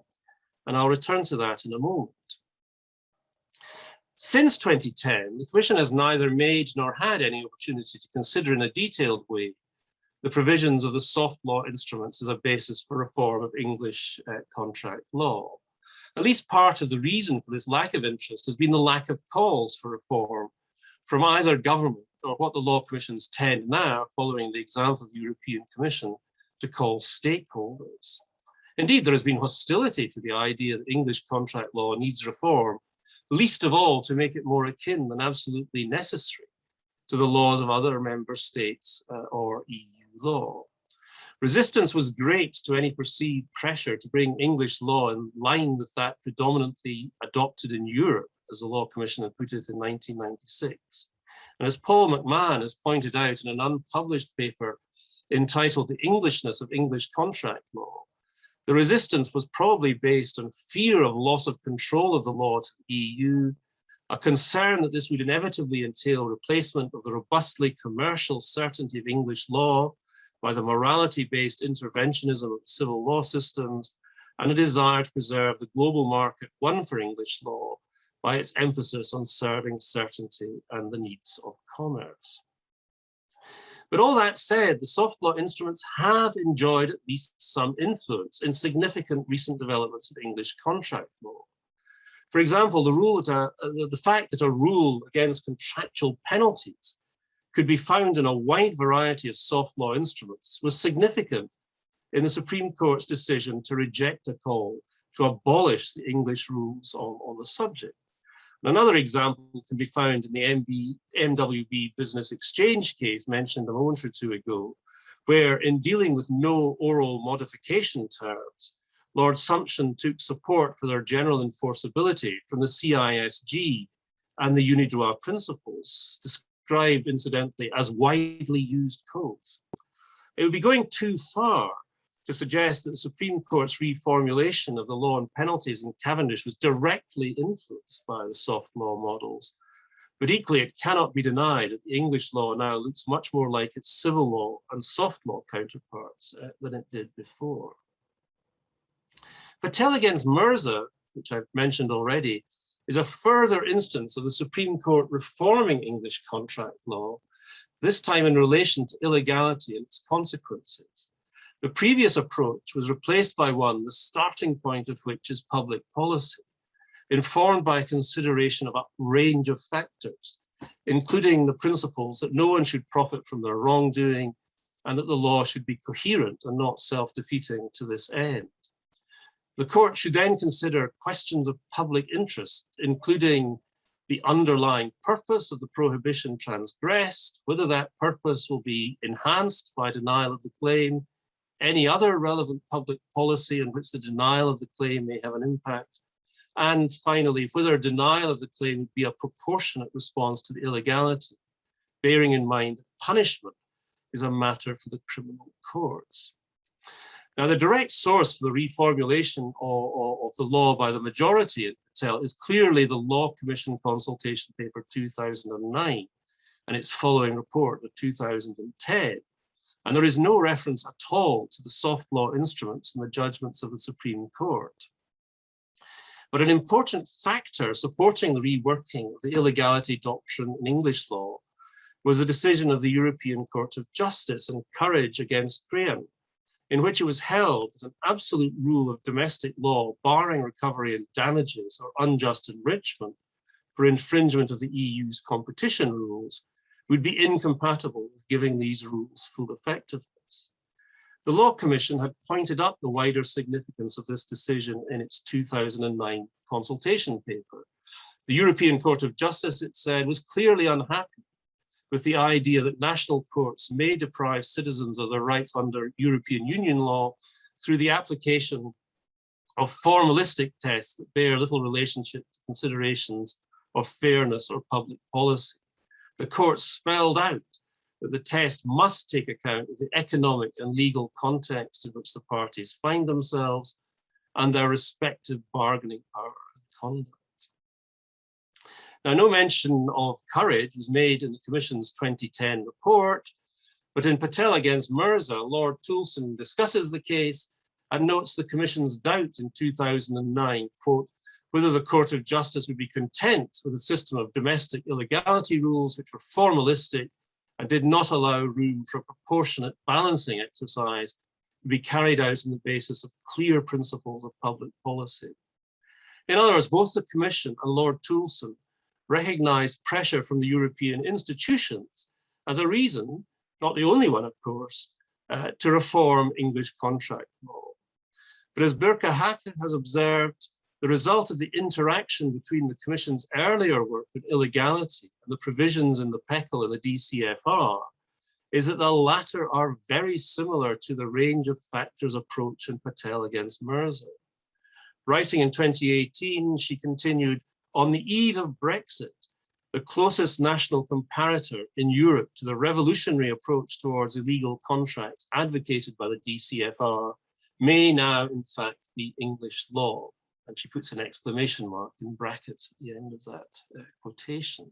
and I'll return to that in a moment. Since 2010, the Commission has neither made nor had any opportunity to consider in a detailed way the provisions of the soft law instruments as a basis for reform of English contract law. At least part of the reason for this lack of interest has been the lack of calls for reform from either government or what the law commissions tend now, following the example of the European Commission, to call stakeholders. Indeed, there has been hostility to the idea that English contract law needs reform, least of all to make it more akin than absolutely necessary to the laws of other member states or EU law. Resistance was great to any perceived pressure to bring English law in line with that predominantly adopted in Europe, as the Law Commission had put it in 1996. And as Paul McMahon has pointed out in an unpublished paper entitled The Englishness of English Contract Law, the resistance was probably based on fear of loss of control of the law to the EU, a concern that this would inevitably entail replacement of the robustly commercial certainty of English law by the morality-based interventionism of civil law systems, and a desire to preserve the global market won for English law by its emphasis on serving certainty and the needs of commerce. But all that said, the soft law instruments have enjoyed at least some influence in significant recent developments of English contract law. For example, the fact that a rule against contractual penalties could be found in a wide variety of soft law instruments was significant in the Supreme Court's decision to reject a call to abolish the English rules on the subject. Another example can be found in the MWB Business Exchange case mentioned a moment or two ago, where in dealing with no oral modification terms, Lord Sumption took support for their general enforceability from the CISG and the Unidroit principles, described incidentally as widely used codes. It would be going too far to suggest that the Supreme Court's reformulation of the law and penalties in Cavendish was directly influenced by the soft law models. But equally, it cannot be denied that the English law now looks much more like its civil law and soft law counterparts than it did before. Patel against Mirza, which I've mentioned already, is a further instance of the Supreme Court reforming English contract law, this time in relation to illegality and its consequences. The previous approach was replaced by one, the starting point of which is public policy, informed by a consideration of a range of factors, including the principles that no one should profit from their wrongdoing and that the law should be coherent and not self-defeating to this end. The court should then consider questions of public interest, including the underlying purpose of the prohibition transgressed, whether that purpose will be enhanced by denial of the claim, any other relevant public policy in which the denial of the claim may have an impact, and finally, whether denial of the claim would be a proportionate response to the illegality, bearing in mind that punishment is a matter for the criminal courts. Now, the direct source for the reformulation of the law by the majority at Patel is clearly the Law Commission Consultation Paper 2009 and its following report of 2010. And there is no reference at all to the soft law instruments in the judgments of the Supreme Court. But an important factor supporting the reworking of the illegality doctrine in English law was the decision of the European Court of Justice in Courage against Graham, in which it was held that an absolute rule of domestic law barring recovery and damages or unjust enrichment for infringement of the EU's competition rules would be incompatible with giving these rules full effectiveness. The Law Commission had pointed up the wider significance of this decision in its 2009 consultation paper. The European Court of Justice, it said, was clearly unhappy with the idea that national courts may deprive citizens of their rights under European Union law through the application of formalistic tests that bear little relationship to considerations of fairness or public policy. The court spelled out that the test must take account of the economic and legal context in which the parties find themselves and their respective bargaining power and conduct. Now, no mention of Courage was made in the Commission's 2010 report, but in Patel against Mirza, Lord Toulson discusses the case and notes the Commission's doubt in 2009, quote, whether the Court of Justice would be content with a system of domestic illegality rules which were formalistic and did not allow room for a proportionate balancing exercise to be carried out on the basis of clear principles of public policy. In other words, both the Commission and Lord Toulson recognized pressure from the European institutions as a reason, not the only one, of course, to reform English contract law. But as Birka Hake has observed, the result of the interaction between the Commission's earlier work on illegality and the provisions in the PECL and the DCFR is that the latter are very similar to the range of factors approach in Patel against Mirza. Writing in 2018, she continued, on the eve of Brexit, the closest national comparator in Europe to the revolutionary approach towards illegal contracts advocated by the DCFR may now, in fact, be English law. And she puts an exclamation mark in brackets at the end of that quotation.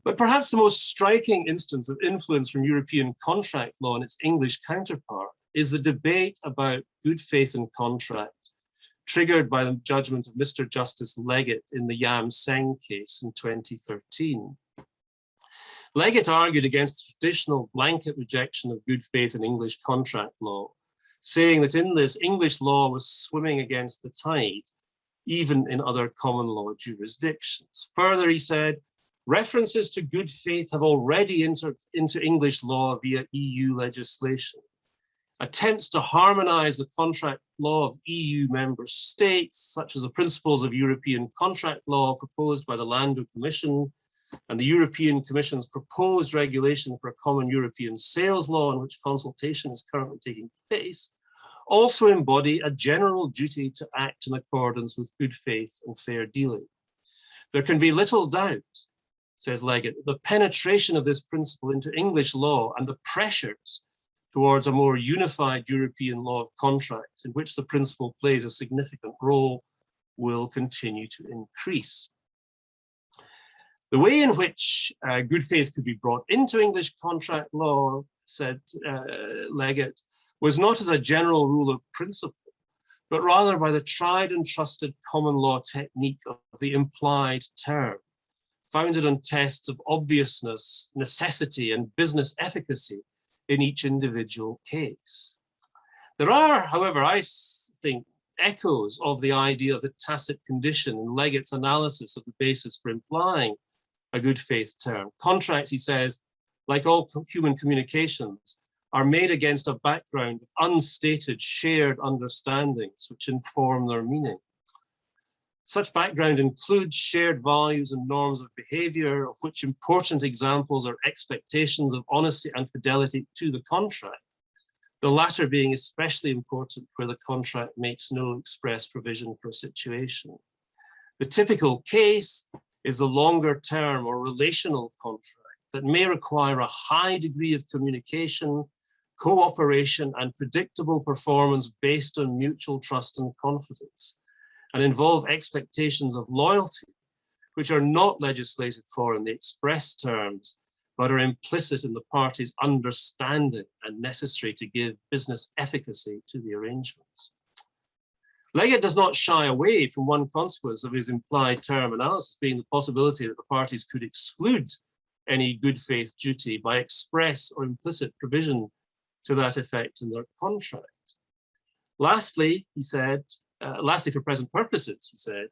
But perhaps the most striking instance of influence from European contract law and its English counterpart is the debate about good faith in contract, triggered by the judgment of Mr. Justice Leggett in the Yam Seng case in 2013. Leggett argued against the traditional blanket rejection of good faith in English contract law, saying that in this, English law was swimming against the tide, even in other common law jurisdictions. Further, he said, references to good faith have already entered into English law via EU legislation. Attempts to harmonize the contract law of EU member states, such as the principles of European contract law proposed by the Landau Commission and the European Commission's proposed regulation for a common European sales law, on which consultation is currently taking place, also embody a general duty to act in accordance with good faith and fair dealing. There can be little doubt, says Leggett, the penetration of this principle into English law and the pressures towards a more unified European law of contract, in which the principle plays a significant role, will continue to increase. The way in which good faith could be brought into English contract law, said Leggett, was not as a general rule of principle, but rather by the tried and trusted common law technique of the implied term, founded on tests of obviousness, necessity, and business efficacy in each individual case. There are, however, I think, echoes of the idea of the tacit condition in Leggett's analysis of the basis for implying a good faith term. Contracts, he says, like all human communications, are made against a background of unstated shared understandings which inform their meaning. Such background includes shared values and norms of behavior, of which important examples are expectations of honesty and fidelity to the contract, the latter being especially important where the contract makes no express provision for a situation. The typical case is a longer term or relational contract that may require a high degree of communication, cooperation, and predictable performance based on mutual trust and confidence, and involve expectations of loyalty, which are not legislated for in the express terms, but are implicit in the parties' understanding and necessary to give business efficacy to the arrangements. Leggett does not shy away from one consequence of his implied term analysis being the possibility that the parties could exclude any good faith duty by express or implicit provision to that effect in their contract. Lastly, he said, lastly, for present purposes, he said,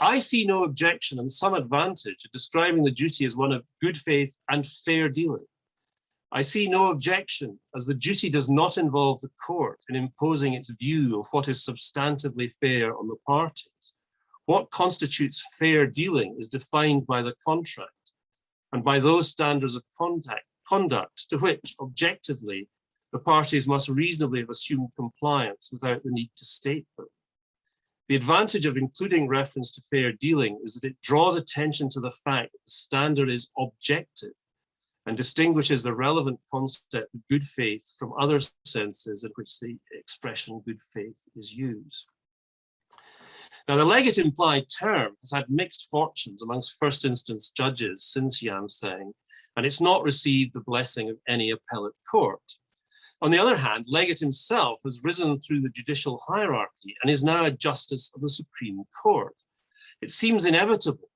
I see no objection and some advantage of describing the duty as one of good faith and fair dealing. I see no objection as the duty does not involve the court in imposing its view of what is substantively fair on the parties. What constitutes fair dealing is defined by the contract and by those standards of conduct to which, objectively, the parties must reasonably have assumed compliance without the need to state them. The advantage of including reference to fair dealing is that it draws attention to the fact that the standard is objective and distinguishes the relevant concept of good faith from other senses in which the expression good faith is used. Now, the Leggett implied term has had mixed fortunes amongst first instance judges since Yam Seng, and it's not received the blessing of any appellate court. On the other hand, Leggett himself has risen through the judicial hierarchy and is now a justice of the Supreme Court. It seems inevitable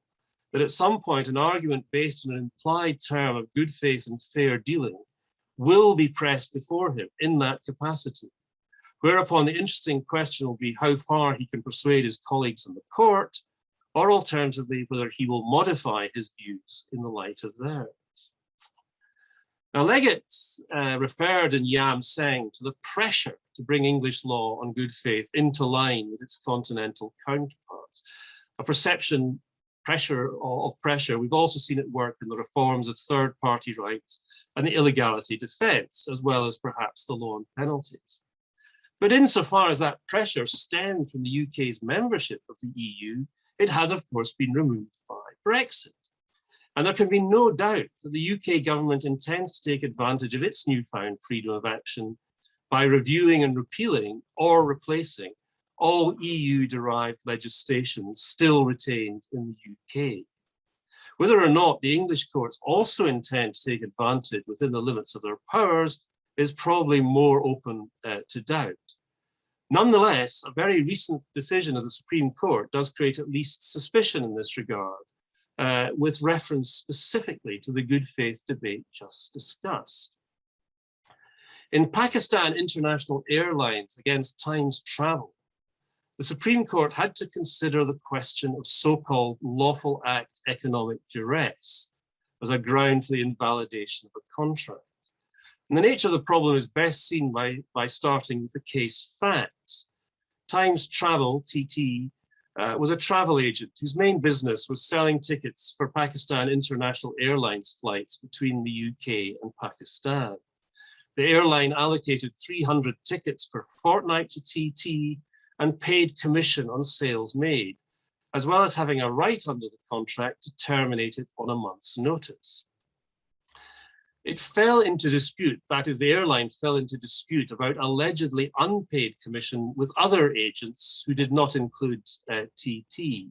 that at some point an argument based on an implied term of good faith and fair dealing will be pressed before him in that capacity, whereupon the interesting question will be how far he can persuade his colleagues in the court, or alternatively, whether he will modify his views in the light of theirs. Now, Leggett referred in Yam Seng to the pressure to bring English law on good faith into line with its continental counterparts. A perception of pressure we've also seen at work in the reforms of third-party rights and the illegality defence, as well as perhaps the law and penalties. But insofar as that pressure stemmed from the UK's membership of the EU, it has, of course, been removed by Brexit. And there can be no doubt that the UK government intends to take advantage of its newfound freedom of action by reviewing and repealing or replacing all EU-derived legislation still retained in the UK. Whether or not the English courts also intend to take advantage within the limits of their powers is probably more open to doubt. Nonetheless, a very recent decision of the Supreme Court does create at least suspicion in this regard, with reference specifically to the good faith debate just discussed. In Pakistan International Airlines against Times Travel, the Supreme Court had to consider the question of so-called lawful act economic duress as a ground for the invalidation of a contract. And the nature of the problem is best seen by starting with the case facts. Times Travel, TT, was a travel agent whose main business was selling tickets for Pakistan International Airlines flights between the UK and Pakistan. The airline allocated 300 tickets per fortnight to TT and paid commission on sales made, as well as having a right under the contract to terminate it on a month's notice. It fell into dispute, that is, the airline fell into dispute about allegedly unpaid commission with other agents who did not include TT.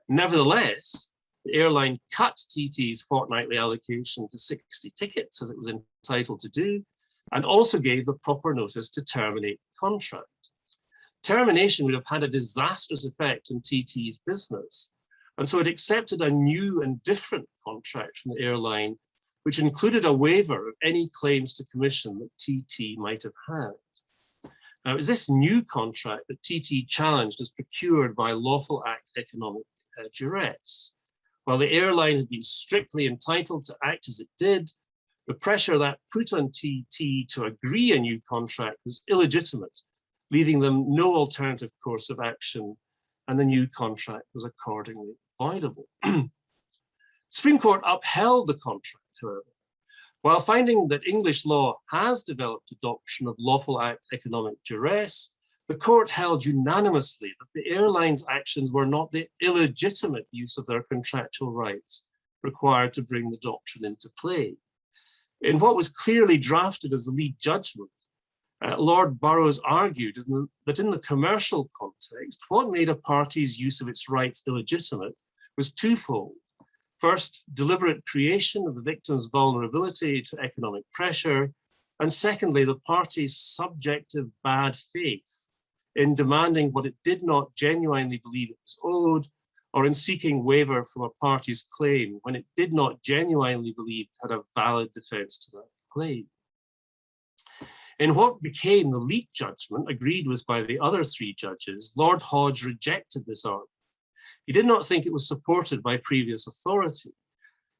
Nevertheless, the airline cut TT's fortnightly allocation to 60 tickets, as it was entitled to do, and also gave the proper notice to terminate the contract. Termination would have had a disastrous effect on TT's business, and so it accepted a new and different contract from the airline, which included a waiver of any claims to commission that TT might have had. Now, it was this new contract that TT challenged as procured by lawful act economic duress. While the airline had been strictly entitled to act as it did, the pressure that put on TT to agree a new contract was illegitimate, leaving them no alternative course of action, and the new contract was accordingly voidable. Supreme Court upheld the contract, however, while finding that English law has developed a doctrine of lawful act economic duress. The court held unanimously that the airline's actions were not the illegitimate use of their contractual rights required to bring the doctrine into play. In what was clearly drafted as the lead judgment, Lord Burroughs argued that in the commercial context, what made a party's use of its rights illegitimate was twofold. First, deliberate creation of the victim's vulnerability to economic pressure, and secondly, the party's subjective bad faith in demanding what it did not genuinely believe it was owed, or in seeking waiver from a party's claim when it did not genuinely believe it had a valid defense to that claim. In what became the lead judgment, agreed with by the other three judges, Lord Hodge rejected this argument. He did not think it was supported by previous authority.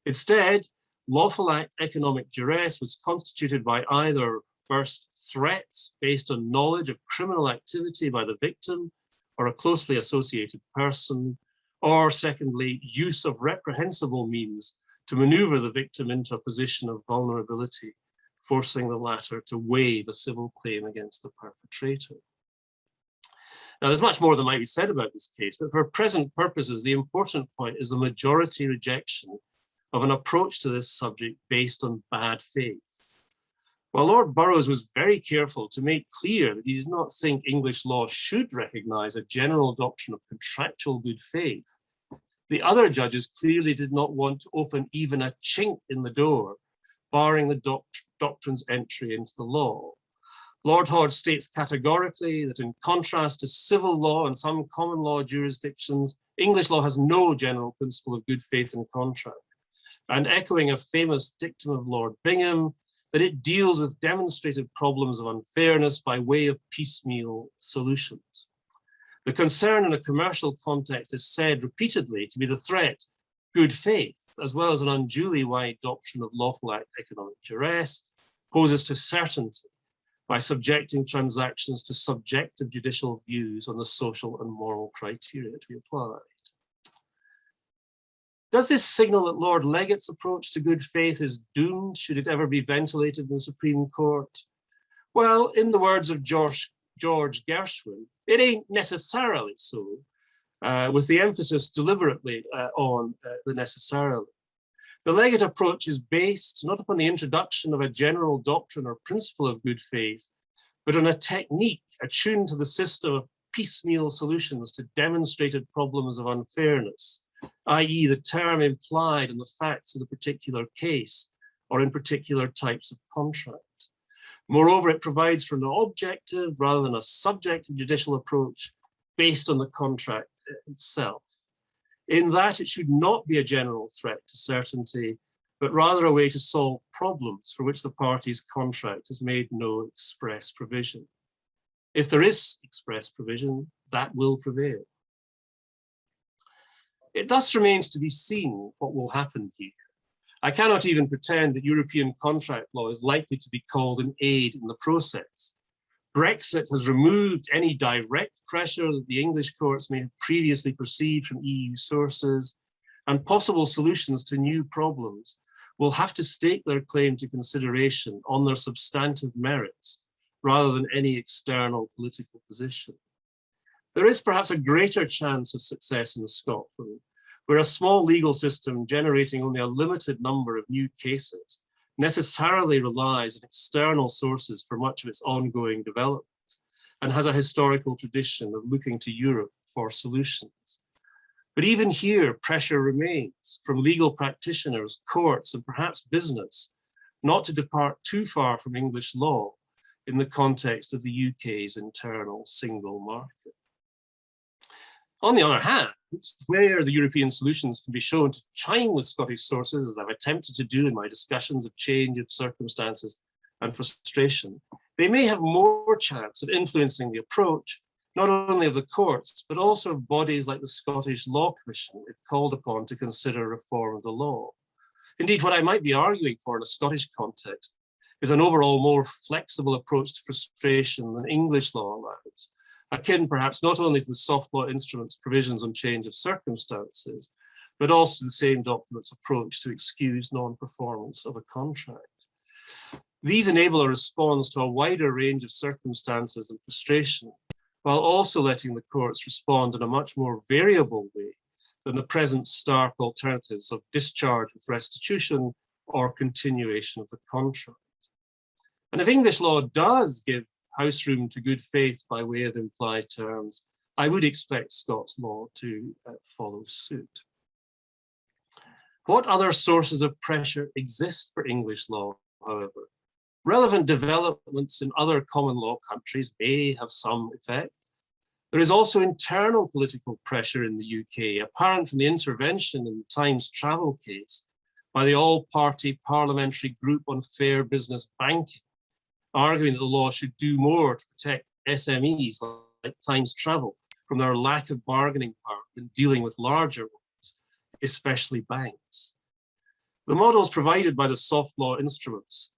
Instead, lawful act economic duress was constituted by either, first, threats based on knowledge of criminal activity by the victim or a closely associated person, or secondly, use of reprehensible means to maneuver the victim into a position of vulnerability, forcing the latter to waive a civil claim against the perpetrator. Now, there's much more that might be said about this case, but for present purposes, the important point is the majority rejection of an approach to this subject based on bad faith. While Lord Burroughs was very careful to make clear that he did not think English law should recognize a general doctrine of contractual good faith, the other judges clearly did not want to open even a chink in the door, barring the doctrine's entry into the law. Lord Hodge states categorically that in contrast to civil law and some common law jurisdictions, English law has no general principle of good faith in contract. And echoing a famous dictum of Lord Bingham, that it deals with demonstrated problems of unfairness by way of piecemeal solutions. The concern in a commercial context is said repeatedly to be the threat good faith, as well as an unduly wide doctrine of lawful economic duress, poses to certainty by subjecting transactions to subjective judicial views on the social and moral criteria to be applied. Does this signal that Lord Legate's approach to good faith is doomed should it ever be ventilated in the Supreme Court? Well, in the words of George Gershwin, it ain't necessarily so, with the emphasis deliberately on the necessarily. The Legate approach is based not upon the introduction of a general doctrine or principle of good faith, but on a technique attuned to the system of piecemeal solutions to demonstrated problems of unfairness, i.e. the term implied in the facts of the particular case or in particular types of contract. Moreover, it provides for an objective rather than a subjective judicial approach based on the contract itself. In that, it should not be a general threat to certainty, but rather a way to solve problems for which the party's contract has made no express provision. If there is express provision, that will prevail. It thus remains to be seen what will happen here. I cannot even pretend that European contract law is likely to be called an aid in the process. Brexit has removed any direct pressure that the English courts may have previously perceived from EU sources, and possible solutions to new problems will have to stake their claim to consideration on their substantive merits rather than any external political position. There is perhaps a greater chance of success in Scotland, where a small legal system generating only a limited number of new cases necessarily relies on external sources for much of its ongoing development and has a historical tradition of looking to Europe for solutions. But even here, pressure remains from legal practitioners, courts, and perhaps business not to depart too far from English law in the context of the UK's internal single market. On the other hand, where the European solutions can be shown to chime with Scottish sources, as I've attempted to do in my discussions of change of circumstances and frustration, they may have more chance of influencing the approach, not only of the courts, but also of bodies like the Scottish Law Commission, if called upon to consider reform of the law. Indeed, what I might be arguing for in a Scottish context is an overall more flexible approach to frustration than English law allows, akin perhaps not only to the soft law instruments provisions on change of circumstances, but also to the same document's approach to excuse non-performance of a contract. These enable a response to a wider range of circumstances and frustration, while also letting the courts respond in a much more variable way than the present stark alternatives of discharge with restitution or continuation of the contract. And if English law does give house room to good faith by way of implied terms, I would expect Scots law to follow suit. What other sources of pressure exist for English law, however? Relevant developments in other common law countries may have some effect. There is also internal political pressure in the UK, apparent from the intervention in the Times Travel case by the all-party parliamentary group on fair business banking, arguing that the law should do more to protect SMEs like Times Travel from their lack of bargaining power in dealing with larger ones, especially banks. The models provided by the soft law instruments,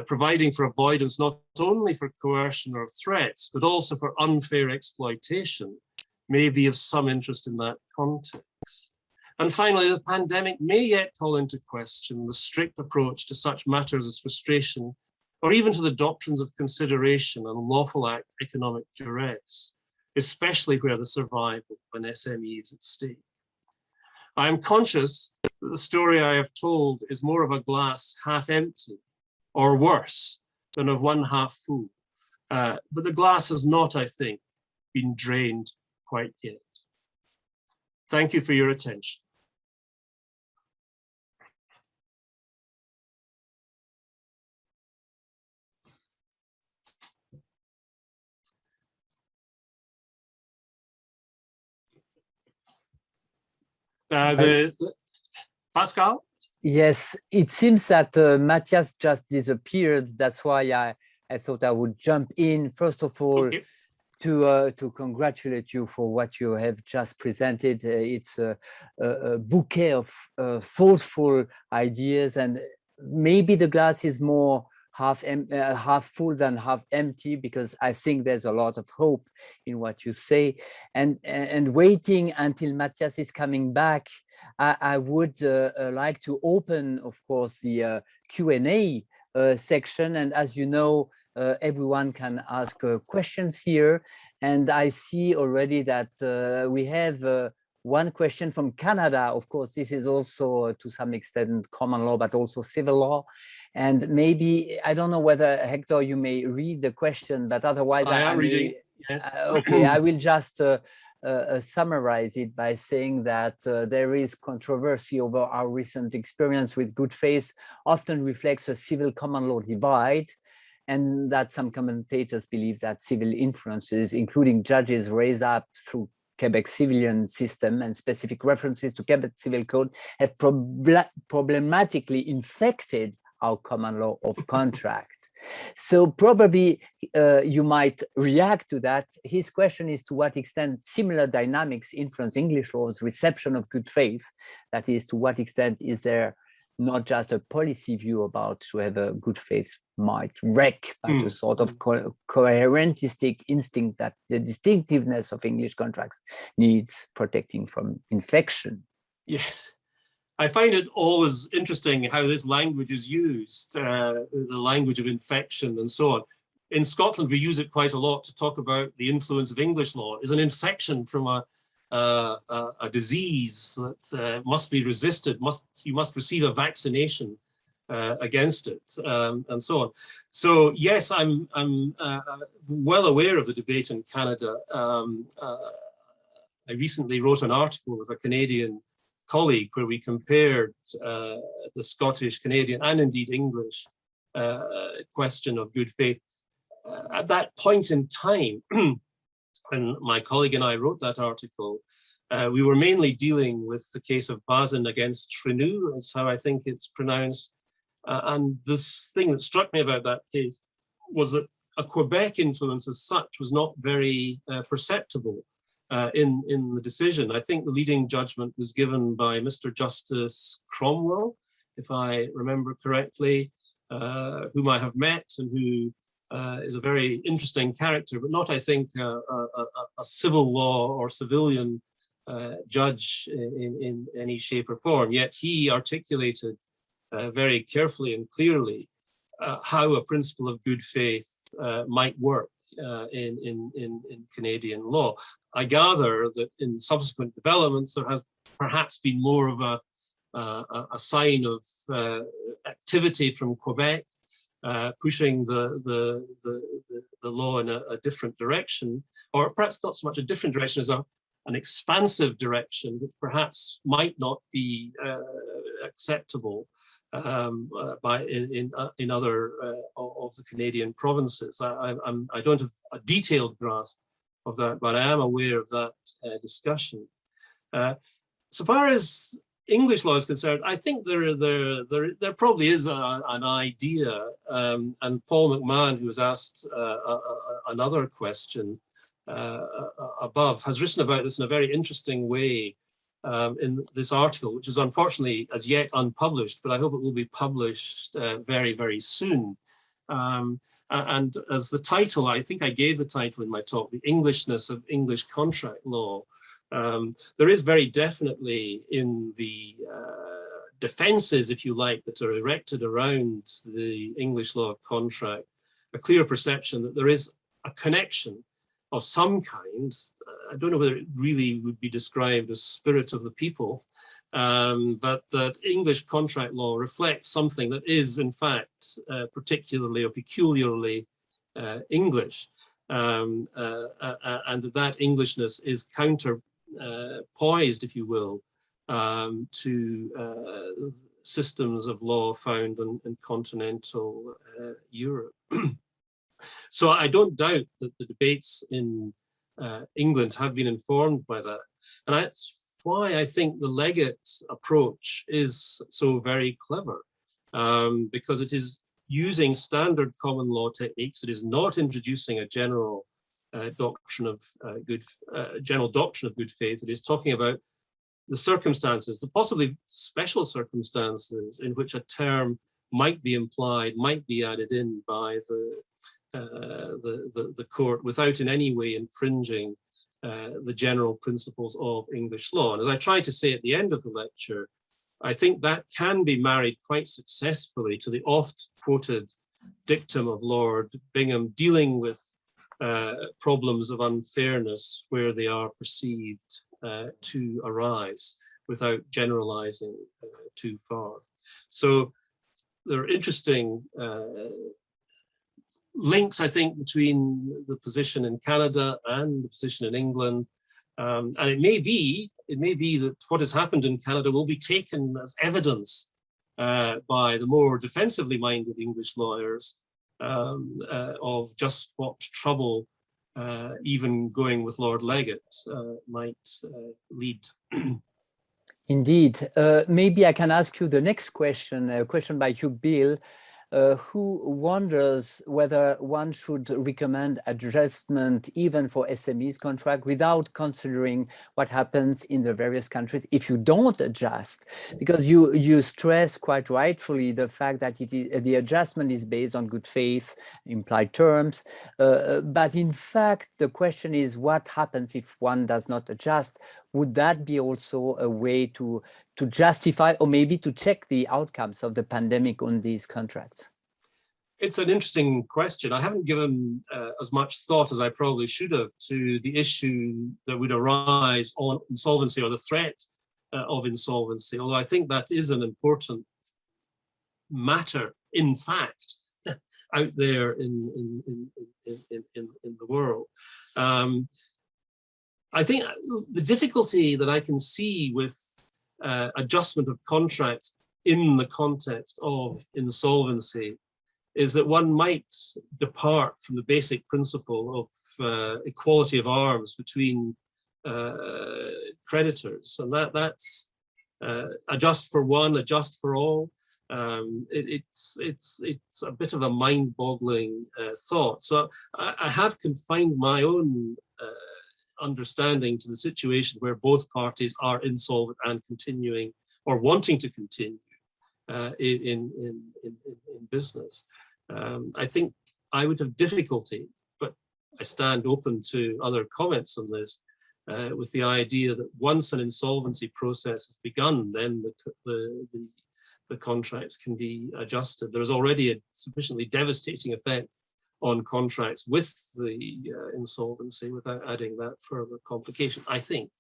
providing for avoidance not only for coercion or threats, but also for unfair exploitation, may be of some interest in that context. And finally, the pandemic may yet call into question the strict approach to such matters as frustration, or even to the doctrines of consideration and lawful economic duress, especially where the survival of an SME is at stake. I am conscious that the story I have told is more of a glass half empty, or worse, than of one half full. But the glass has not, I think, been drained quite yet. Thank you for your attention. Pascal? Yes, it seems that Matthias just disappeared. That's why I thought I would jump in. First of all, to congratulate you for what you have just presented. It's a bouquet of thoughtful ideas, and maybe the glass is more half full than half empty, because I think there's a lot of hope in what you say. And waiting until Matthias is coming back, I would like to open, of course, the Q&A section. And as you know, everyone can ask questions here. And I see already that we have one question from Canada. Of course, this is also to some extent common law, but also civil law. And maybe, I don't know whether, Hector, you may read the question, but otherwise I am reading, yes. Okay, I will just summarize it by saying that there is controversy over our recent experience with good faith often reflects a civil common law divide, and that some commentators believe that civil influences, including judges raised up through Quebec civilian system and specific references to Quebec Civil Code, have problematically infected our common law of contract. So probably you might react to that. His question is, to what extent similar dynamics influence English law's reception of good faith? That is, to what extent is there not just a policy view about whether good faith might wreck, but a sort of coherentistic instinct that the distinctiveness of English contracts needs protecting from infection? Yes. I find it always interesting how this language is used, the language of infection and so on. In Scotland, we use it quite a lot to talk about the influence of English law as an infection from a disease that must be resisted. You must receive a vaccination against it, and so on. So yes, I'm well aware of the debate in Canada. I recently wrote an article with a Canadian colleague where we compared the Scottish, Canadian, and indeed English question of good faith. At that point in time, when my colleague and I wrote that article, we were mainly dealing with the case of Bazin against Frenou, that's how I think it's pronounced. And this thing that struck me about that case was that a Quebec influence as such was not very perceptible in the decision. I think the leading judgment was given by Mr. Justice Cromwell, if I remember correctly, whom I have met and who is a very interesting character, but not, I think, a civil law or civilian judge in any shape or form. Yet he articulated very carefully and clearly how a principle of good faith might work in Canadian law. I gather that in subsequent developments, there has perhaps been more of a sign of activity from Quebec, pushing the law in a different direction, or perhaps not so much a different direction as an expansive direction, which perhaps might not be acceptable in other of the Canadian provinces. I don't have a detailed grasp of that, but I am aware of that discussion. So far as English law is concerned, I think there probably is an idea, and Paul McMahon, who has asked another question above, has written about this in a very interesting way in this article, which is unfortunately as yet unpublished, but I hope it will be published very, very soon. And as the title, I think I gave the title in my talk, The Englishness of English Contract Law. There is very definitely in the defenses, if you like, that are erected around the English law of contract, a clear perception that there is a connection of some kind. I don't know whether it really would be described as spirit of the people, but that English contract law reflects something that is, in fact, particularly or peculiarly English, and that Englishness is poised, if you will, to systems of law found in continental Europe. So I don't doubt that the debates in England have been informed by that. And that's why I think the legate approach is so very clever, because it is using standard common law techniques. It is not introducing a general doctrine of general doctrine of good faith. It is talking about the circumstances, the possibly special circumstances in which a term might be implied, might be added in by the court without in any way infringing the general principles of English law. And as I tried to say at the end of the lecture, I think that can be married quite successfully to the oft quoted dictum of Lord Bingham dealing with problems of unfairness where they are perceived to arise without generalizing too far. So there are interesting links, I think, between the position in Canada and the position in England. And it may be that what has happened in Canada will be taken as evidence by the more defensively minded English lawyers of just what trouble even going with Lord Legate might lead. Indeed. Maybe I can ask you the next question, a question by Hugh Beale, who wonders whether one should recommend adjustment even for SMEs contract without considering what happens in the various countries if you don't adjust, because you stress quite rightfully the fact that the adjustment is based on good faith, implied terms, but in fact the question is what happens if one does not adjust? Would that be also a way to justify or maybe to check the outcomes of the pandemic on these contracts? It's an interesting question. I haven't given as much thought as I probably should have to the issue that would arise on insolvency or the threat of insolvency, although I think that is an important matter, in fact, out there in the world. I think the difficulty that I can see with adjustment of contracts in the context of insolvency is that one might depart from the basic principle of equality of arms between creditors, and that's adjust for one, adjust for all. It's a bit of a mind-boggling thought. So I have confined my own understanding to the situation where both parties are insolvent and continuing or wanting to continue in business. I think I would have difficulty, but I stand open to other comments on this, with the idea that once an insolvency process has begun, then the contracts can be adjusted. There is already a sufficiently devastating effect on contracts with the insolvency without adding that further complication, I think.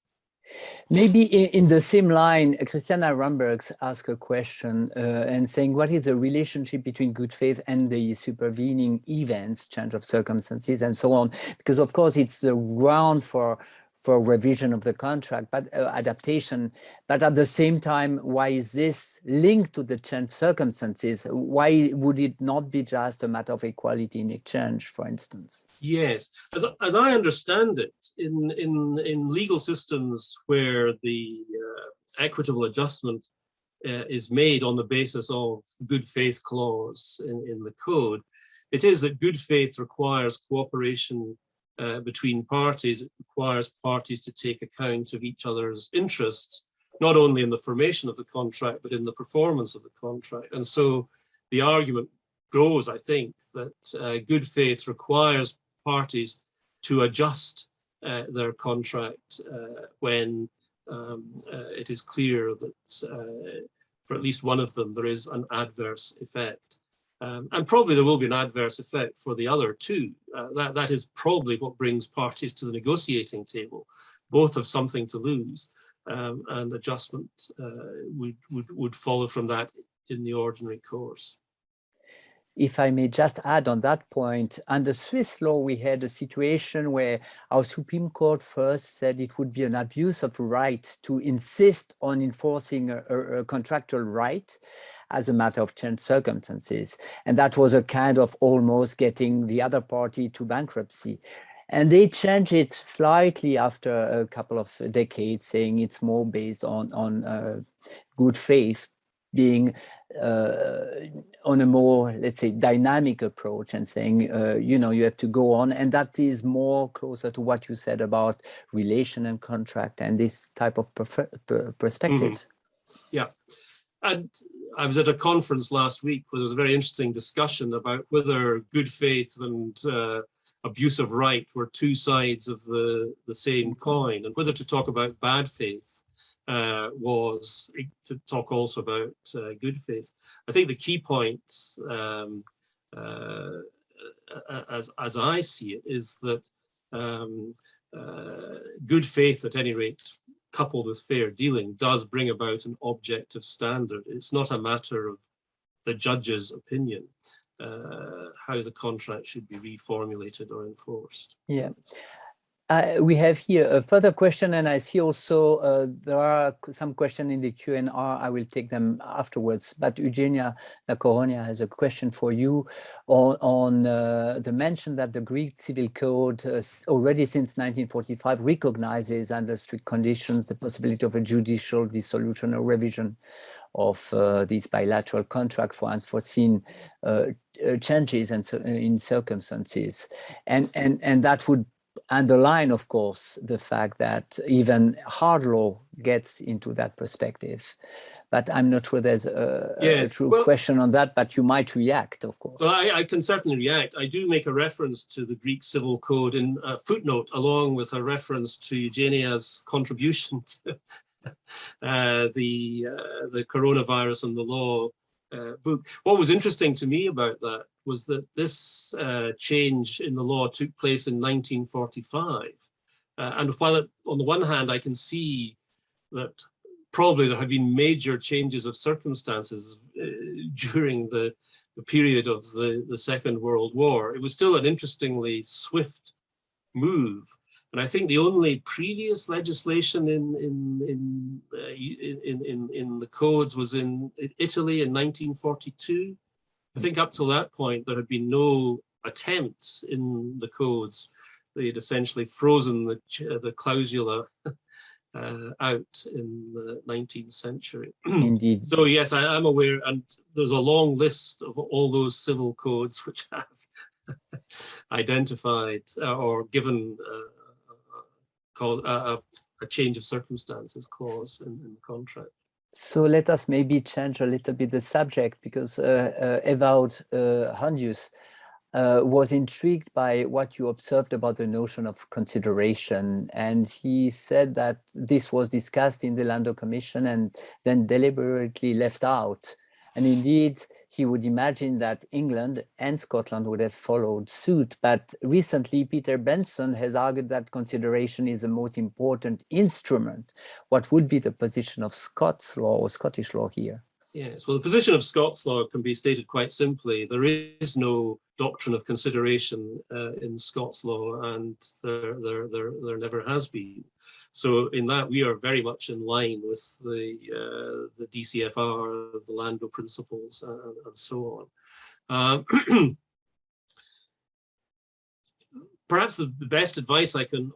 Maybe in the same line, Christiana Ramberg asked a question and saying, what is the relationship between good faith and the supervening events, change of circumstances and so on? Because of course it's the ground for revision of the contract, but adaptation. But at the same time, why is this linked to the change circumstances? Why would it not be just a matter of equality in exchange, for instance? Yes, as I understand it, in legal systems where the equitable adjustment is made on the basis of good faith clause in the code, it is that good faith requires cooperation between parties. It requires parties to take account of each other's interests, not only in the formation of the contract, but in the performance of the contract. And so the argument grows, I think, that good faith requires parties to adjust their contract when it is clear that for at least one of them there is an adverse effect. And probably there will be an adverse effect for the other too. That is probably what brings parties to the negotiating table. Both have something to lose, and adjustment would follow from that in the ordinary course. If I may just add on that point, under Swiss law, we had a situation where our Supreme Court first said it would be an abuse of right to insist on enforcing a contractual right as a matter of changed circumstances. And that was a kind of almost getting the other party to bankruptcy. And they changed it slightly after a couple of decades, saying it's more based on good faith. being on a more, let's say, dynamic approach and saying, you have to go on. And that is more closer to what you said about relation and contract and this type of perspective. Yeah. And I was at a conference last week where there was a very interesting discussion about whether good faith and abuse of right were two sides of the same coin, and whether to talk about bad faith was to talk also about good faith. I think the key point, as I see it, is that good faith, at any rate, coupled with fair dealing, does bring about an objective standard. It's not a matter of the judge's opinion how the contract should be reformulated or enforced. Yeah. We have here a further question, and I see also there are some questions in the Q&R. I will take them afterwards. But Eugenia Da Coruña has a question for you on the mention that the Greek Civil Code already since 1945 recognizes under strict conditions the possibility of a judicial dissolution or revision of these bilateral contract for unforeseen changes and in circumstances, and that would underline, of course, the fact that even hard law gets into that perspective. But I'm not sure there's a true question on that, but you might react, of course. Well, I can certainly react. I do make a reference to the Greek Civil Code in a footnote, along with a reference to Eugenia's contribution to the coronavirus and the law book. What was interesting to me about that was that this change in the law took place in 1945. And while on the one hand, I can see that probably there had been major changes of circumstances during the period of the Second World War, it was still an interestingly swift move. And I think the only previous legislation in the codes was in Italy in 1942. I think up till that point, there had been no attempts in the codes. They'd essentially frozen the clausula out in the 19th century. Indeed. So yes, I am aware, and there's a long list of all those civil codes which have identified or given a change of circumstances clause in the contract. So let us maybe change a little bit the subject, because Ewout Hondius was intrigued by what you observed about the notion of consideration. And he said that this was discussed in the Landau Commission and then deliberately left out. And indeed, he would imagine that England and Scotland would have followed suit. But recently, Peter Benson has argued that consideration is the most important instrument. What would be the position of Scots law or Scottish law here? Yes, well, the position of Scots law can be stated quite simply. There is no doctrine of consideration in Scots law, and there never has been. So in that, we are very much in line with the DCFR, the Landau principles, and so on. Perhaps the best advice I can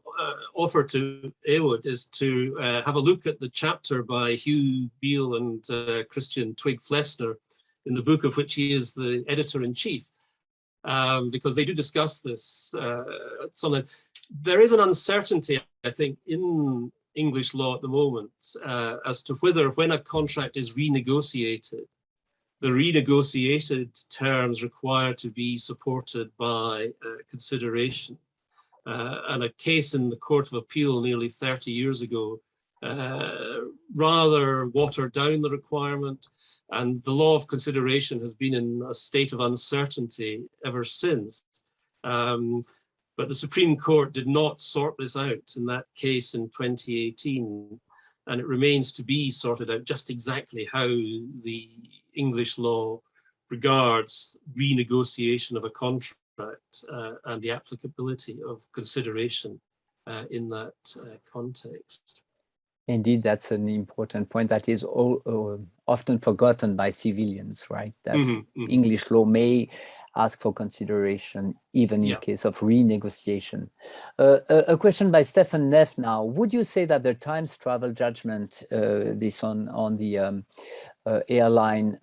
offer to Ewout is to have a look at the chapter by Hugh Beale and Christian Twigg-Flessner in the book of which he is the editor-in-chief, because they do discuss this. There is an uncertainty, I think, in English law at the moment as to whether, when a contract is renegotiated, the renegotiated terms require to be supported by consideration. And a case in the Court of Appeal nearly 30 years ago rather watered down the requirement, and the law of consideration has been in a state of uncertainty ever since. But the Supreme Court did not sort this out in that case in 2018, and it remains to be sorted out just exactly how the English law regards renegotiation of a contract and the applicability of consideration in that context. Indeed, that's an important point that is often forgotten by civilians, right? That English law may ask for consideration, even in Yeah. case of renegotiation. A question by Stephen Neff now. Would you say that the Times travel judgment, this on the airline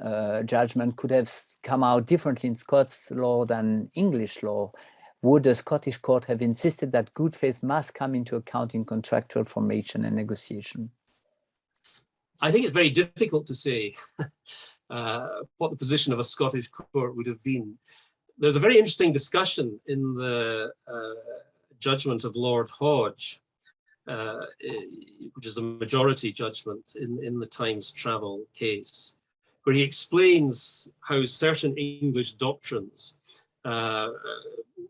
judgment, could have come out differently in Scots law than English law? Would the Scottish court have insisted that good faith must come into account in contractual formation and negotiation? I think it's very difficult to say what the position of a Scottish court would have been. There's a very interesting discussion in the judgment of Lord Hodge, which is a majority judgment in the Times travel case, where he explains how certain English doctrines,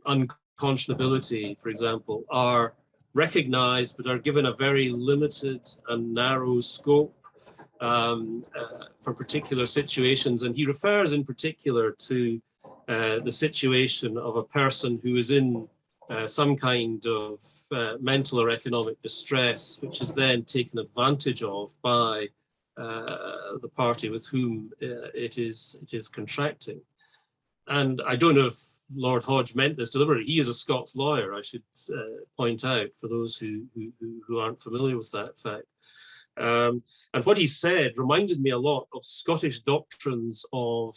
unconscionability, for example, are recognized but are given a very limited and narrow scope for particular situations. And he refers in particular to the situation of a person who is in some kind of mental or economic distress, which is then taken advantage of by the party with whom it is contracting. And I don't know if Lord Hodge meant this deliberately. He is a Scots lawyer, I should point out, for those who aren't familiar with that fact. And what he said reminded me a lot of Scottish doctrines of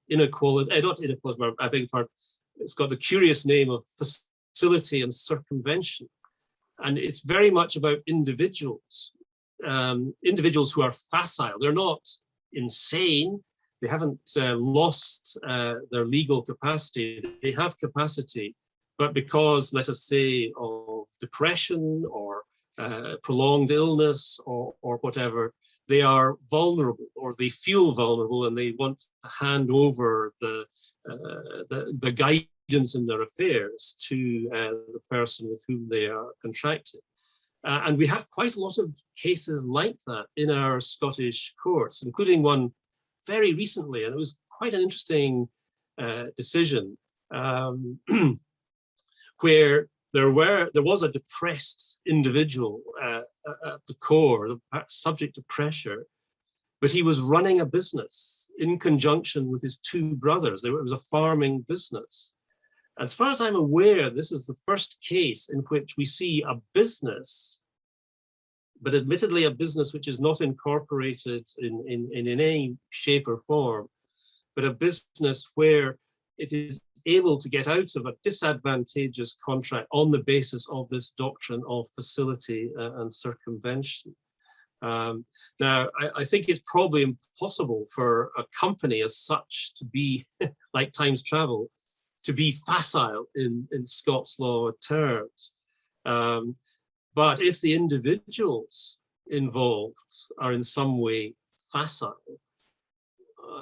inequality, not inequality, I beg your pardon, it's got the curious name of facility and circumvention. And it's very much about individuals, individuals who are facile. They're not insane. They haven't lost their legal capacity. They have capacity, but because, let us say, of depression or prolonged illness or whatever, they are vulnerable, or they feel vulnerable, and they want to hand over the guidance in their affairs to the person with whom they are contracting. And we have quite a lot of cases like that in our Scottish courts, including one very recently, and it was quite an interesting decision where there was a depressed individual at the core, subject to pressure, but he was running a business in conjunction with his two brothers. It was a farming business. As far as I'm aware, this is the first case in which we see a business, but admittedly a business which is not incorporated in any shape or form, but a business where it is able to get out of a disadvantageous contract on the basis of this doctrine of facility and circumvention. Now, I think it's probably impossible for a company as such to be, like Times Travel, to be facile in Scots law terms. But if the individuals involved are in some way facile,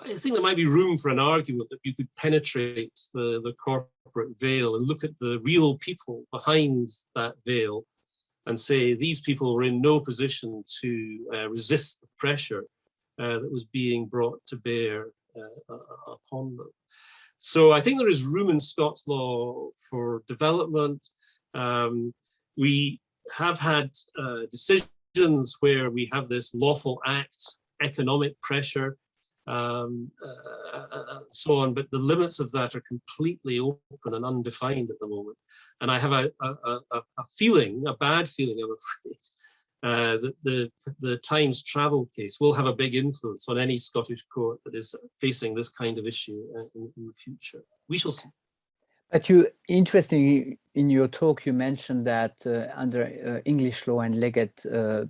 I think there might be room for an argument that you could penetrate the corporate veil and look at the real people behind that veil and say these people were in no position to resist the pressure that was being brought to bear upon them. So I think there is room in Scots law for development. We have had decisions where we have this lawful act, economic pressure, so on, but the limits of that are completely open and undefined at the moment. And I have a feeling, a bad feeling, I'm afraid, that the Times Travel case will have a big influence on any Scottish court that is facing this kind of issue in the future. We shall see. But interestingly, in your talk, you mentioned that under English law and legate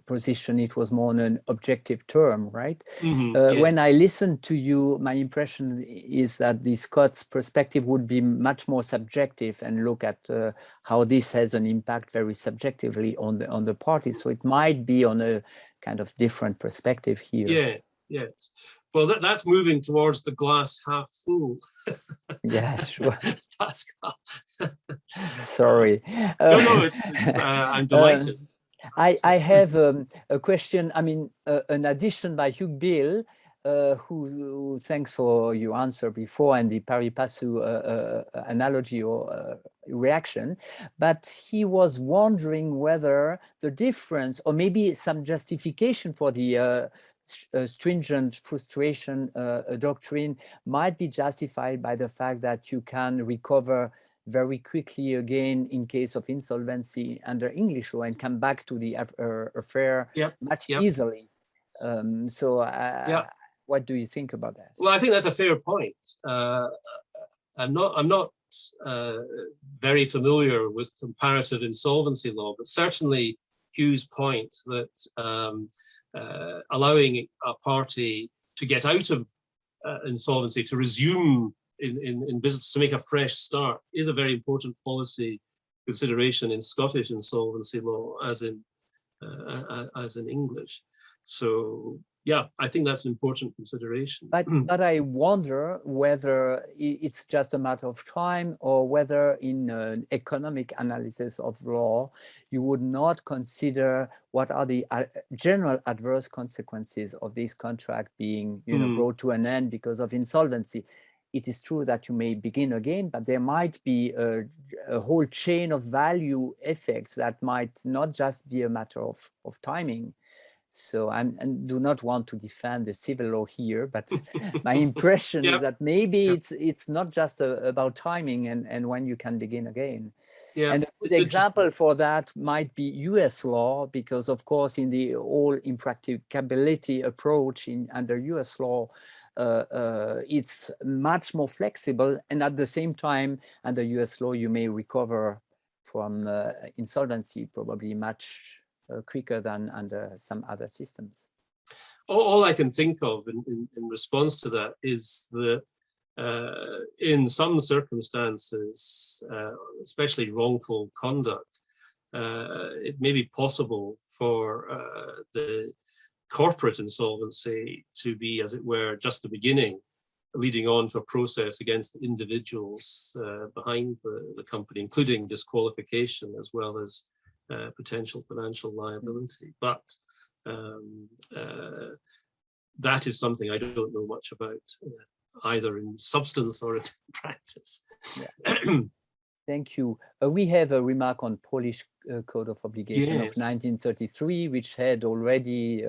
position, it was more on an objective term, right? Mm-hmm, yes. When I listened to you, my impression is that the Scots perspective would be much more subjective and look at how this has an impact very subjectively on the parties. So it might be on a kind of different perspective here. Yeah, yes. Well, that's moving towards the glass half full. Yeah, sure. Pascal. Sorry. No, I'm delighted. I have a question, an addition by Hugh Bill, who thanks for your answer before and the pari passu analogy or reaction, but he was wondering whether the difference or maybe some justification for the stringent frustration doctrine might be justified by the fact that you can recover very quickly again in case of insolvency under English law and come back to the affair much easily. What do you think about that? Well, I think that's a fair point. I'm not very familiar with comparative insolvency law, but certainly Hugh's point that allowing a party to get out of insolvency, to resume in business, to make a fresh start, is a very important policy consideration in Scottish insolvency law, as in English. So yeah, I think that's an important consideration. But I wonder whether it's just a matter of time, or whether in an economic analysis of law, you would not consider what are the general adverse consequences of this contract being brought to an end because of insolvency. It is true that you may begin again, but there might be a whole chain of value effects that might not just be a matter of timing. So I do not want to defend the civil law here, but my impression is that maybe it's not just about timing and when you can begin again. Yeah, and a good example for that might be US law, because of course in the all impracticability approach under US law, it's much more flexible, and at the same time under US law you may recover from insolvency probably much quicker than under some other systems. All I can think of in response to that is that in some circumstances, especially wrongful conduct, it may be possible for the corporate insolvency to be, as it were, just the beginning, leading on to a process against the individuals behind the company, including disqualification as well as potential financial liability. But that is something I don't know much about, either in substance or in practice. Yeah. Thank you. We have a remark on Polish Code of Obligation of 1933, which had already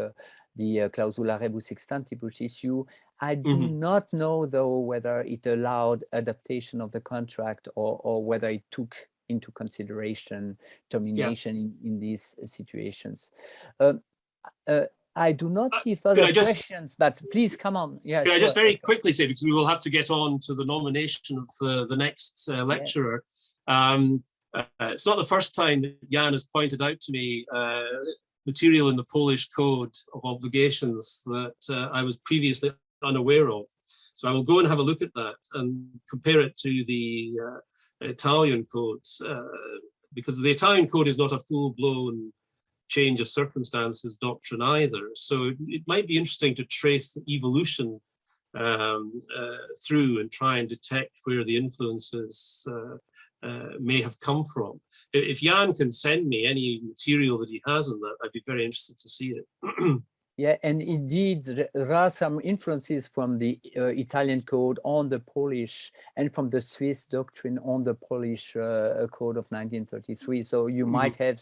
the clausula rebus sic stantibus issue. I do not know, though, whether it allowed adaptation of the contract or whether it took into consideration termination in these situations. I do not see further questions, but please come on. Yeah, can I just very quickly say, because we will have to get on to the nomination of the next lecturer. It's not the first time that Jan has pointed out to me material in the Polish Code of Obligations that I was previously unaware of. So I will go and have a look at that and compare it to the Italian codes, because the Italian code is not a full-blown change of circumstances doctrine either. So it might be interesting to trace the evolution through and try and detect where the influences may have come from. If Jan can send me any material that he has on that, I'd be very interested to see it. Yeah, and indeed, there are some influences from the Italian code on the Polish and from the Swiss doctrine on the Polish code of 1933. So you might have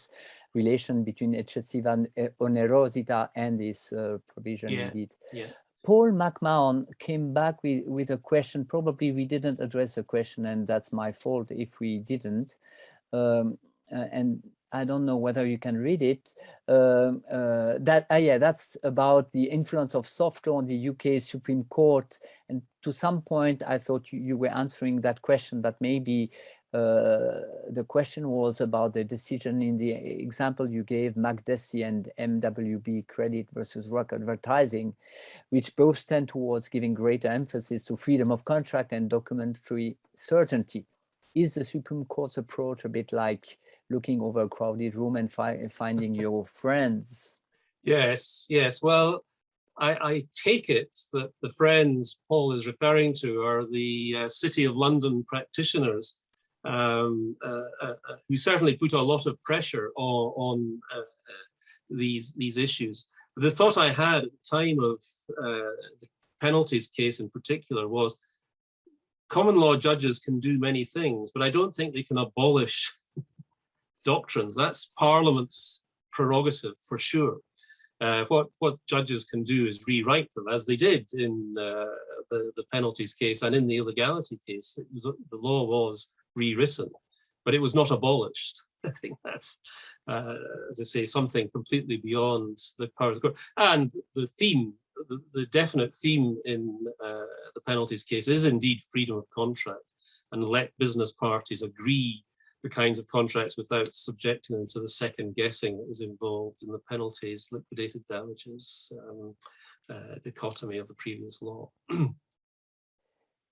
relation between excessiva onerosità and this provision indeed. Yeah. Paul McMahon came back with a question. Probably we didn't address the question, and that's my fault if we didn't. And I don't know whether you can read it. That's about the influence of soft law on the UK Supreme Court. And to some point, I thought you were answering that question, but maybe the question was about the decision in the example you gave, McDessie and MWB Credit versus Rock Advertising, which both tend towards giving greater emphasis to freedom of contract and documentary certainty. Is the Supreme Court's approach a bit like looking over a crowded room and finding your friends? Yes. Well, I take it that the friends Paul is referring to are the City of London practitioners, who certainly put a lot of pressure on these issues. The thought I had at the time of the penalties case in particular was, common law judges can do many things, but I don't think they can abolish doctrines. That's Parliament's prerogative for sure. what judges can do is rewrite them, as they did in the penalties case and in the illegality case. The law was rewritten, but it was not abolished. I think that's, as I say, something completely beyond the powers of the court. And the theme, the definite theme in the penalties case is indeed freedom of contract, and let business parties agree the kinds of contracts without subjecting them to the second guessing that was involved in the penalties, liquidated damages, dichotomy of the previous law.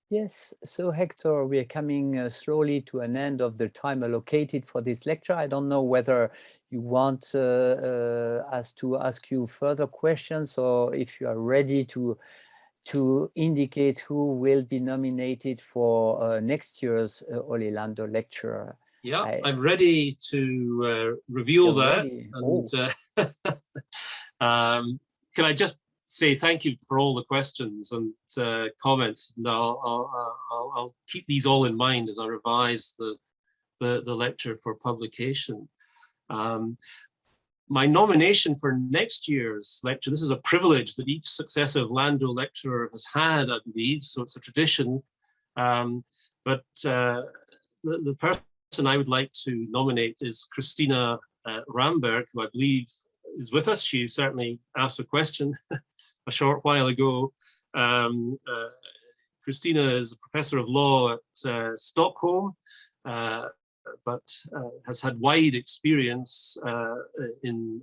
Yes, so Hector, we are coming slowly to an end of the time allocated for this lecture. I don't know whether you want us to ask you further questions, or if you are ready to indicate who will be nominated for next year's Ole Lando lecture. Yeah, I'm ready to reveal that. And can I just say thank you for all the questions and comments, and I'll keep these all in mind as I revise the lecture for publication. My nomination for next year's lecture, this is a privilege that each successive Lando lecturer has had, I believe, so it's a tradition. But the person I would like to nominate is Christina Ramberg, who I believe is with us. She certainly asked a question a short while ago. Christina is a professor of law at Stockholm, but has had wide experience in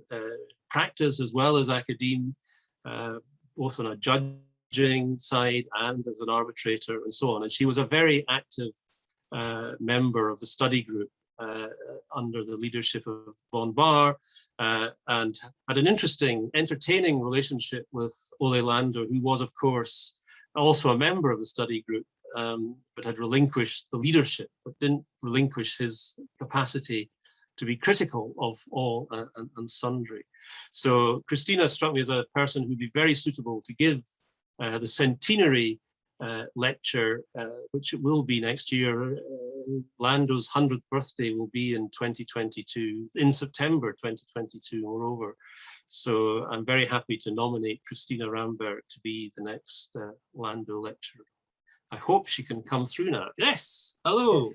practice as well as academe, both on a judging side and as an arbitrator and so on. And she was a very active member of the study group under the leadership of von Bahr, and had an interesting, entertaining relationship with Ole Lando, who was, of course, also a member of the study group, but had relinquished the leadership, but didn't relinquish his capacity to be critical of all and sundry. So Christina struck me as a person who'd be very suitable to give the centenary lecture, which it will be next year. Lando's 100th birthday will be in 2022, in September 2022, moreover. So I'm very happy to nominate Christina Ramberg to be the next Lando lecturer. I hope she can come through now. Yes, hello.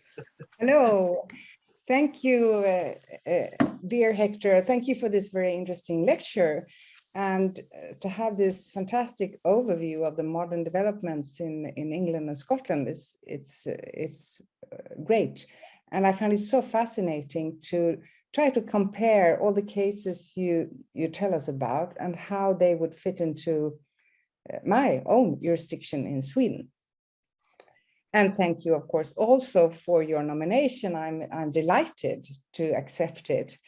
Hello. Thank you, dear Hector. Thank you for this very interesting lecture, and to have this fantastic overview of the modern developments in England and Scotland. It's great. And I found it so fascinating to try to compare all the cases you tell us about and how they would fit into my own jurisdiction in Sweden. And thank you, of course, also for your nomination. I'm delighted to accept it.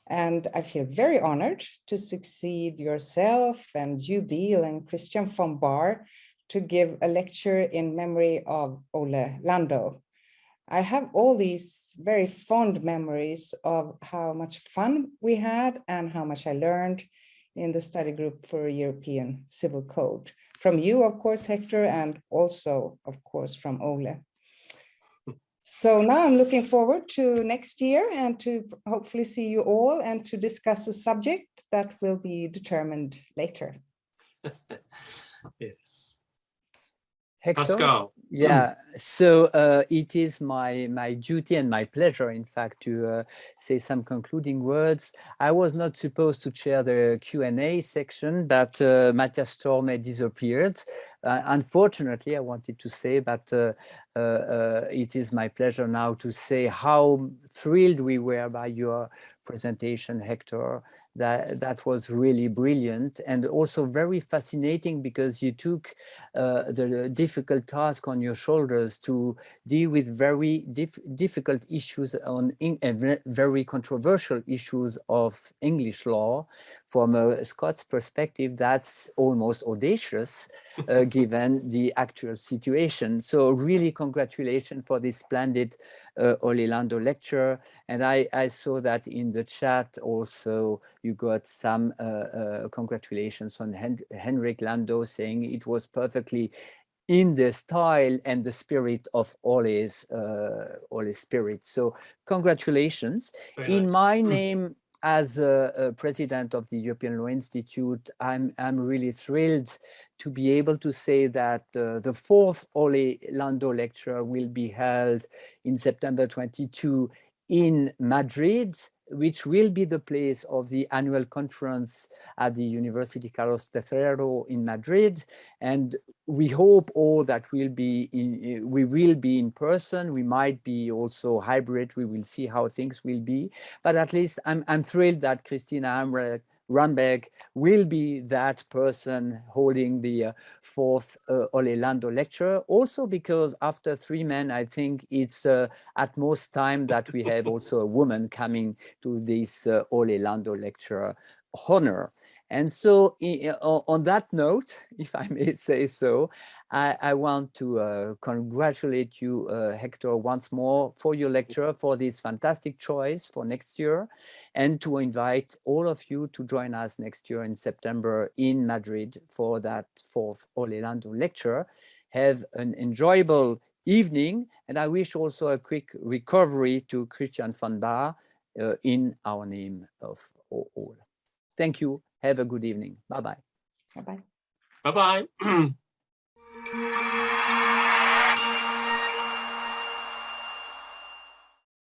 And I feel very honored to succeed yourself and you, Bill, and Christian von Bahr to give a lecture in memory of Ole Lando. I have all these very fond memories of how much fun we had and how much I learned in the study group for European Civil Code. From you, of course, Hector, and also, of course, from Ole. So now I'm looking forward to next year and to hopefully see you all and to discuss a subject that will be determined later. Yes. Hector? Pascal. Yeah, so it is my duty and my pleasure, in fact, to say some concluding words. I was not supposed to chair the Q&A section, but Matthias Storme disappeared. Unfortunately, I wanted to say, but it is my pleasure now to say how thrilled we were by your presentation, Hector. That was really brilliant and also very fascinating, because you took the difficult task on your shoulders to deal with very difficult issues on very controversial issues of English law. From a Scots perspective, that's almost audacious given the actual situation. So really congratulations for this splendid Ole Lando lecture. And I saw that in the chat also you got some congratulations on Henrik Lando, saying it was perfectly in the style and the spirit of Ole's spirit. So congratulations. Very in nice. my name as a president of the European Law Institute, I'm really thrilled to be able to say that the fourth Ole Lando lecture will be held in September 22 in Madrid, which will be the place of the annual conference at the University Carlos III in Madrid. And we hope all that we will be in person. We might be also hybrid. We will see how things will be. But at least I'm thrilled that Christina Ramberg will be that person holding the fourth Ole Lando lecture. Also because after 3 men, I think it's at most time that we have also a woman coming to this Ole Lando lecture honor. And so on that note, if I may say so, I want to congratulate you, Hector, once more for your lecture, for this fantastic choice for next year, and to invite all of you to join us next year in September in Madrid for that fourth Ole Lando lecture. Have an enjoyable evening, and I wish also a quick recovery to Christian van Baar in our name of all. Thank you. Have a good evening. Bye-bye. Bye-bye. Bye-bye.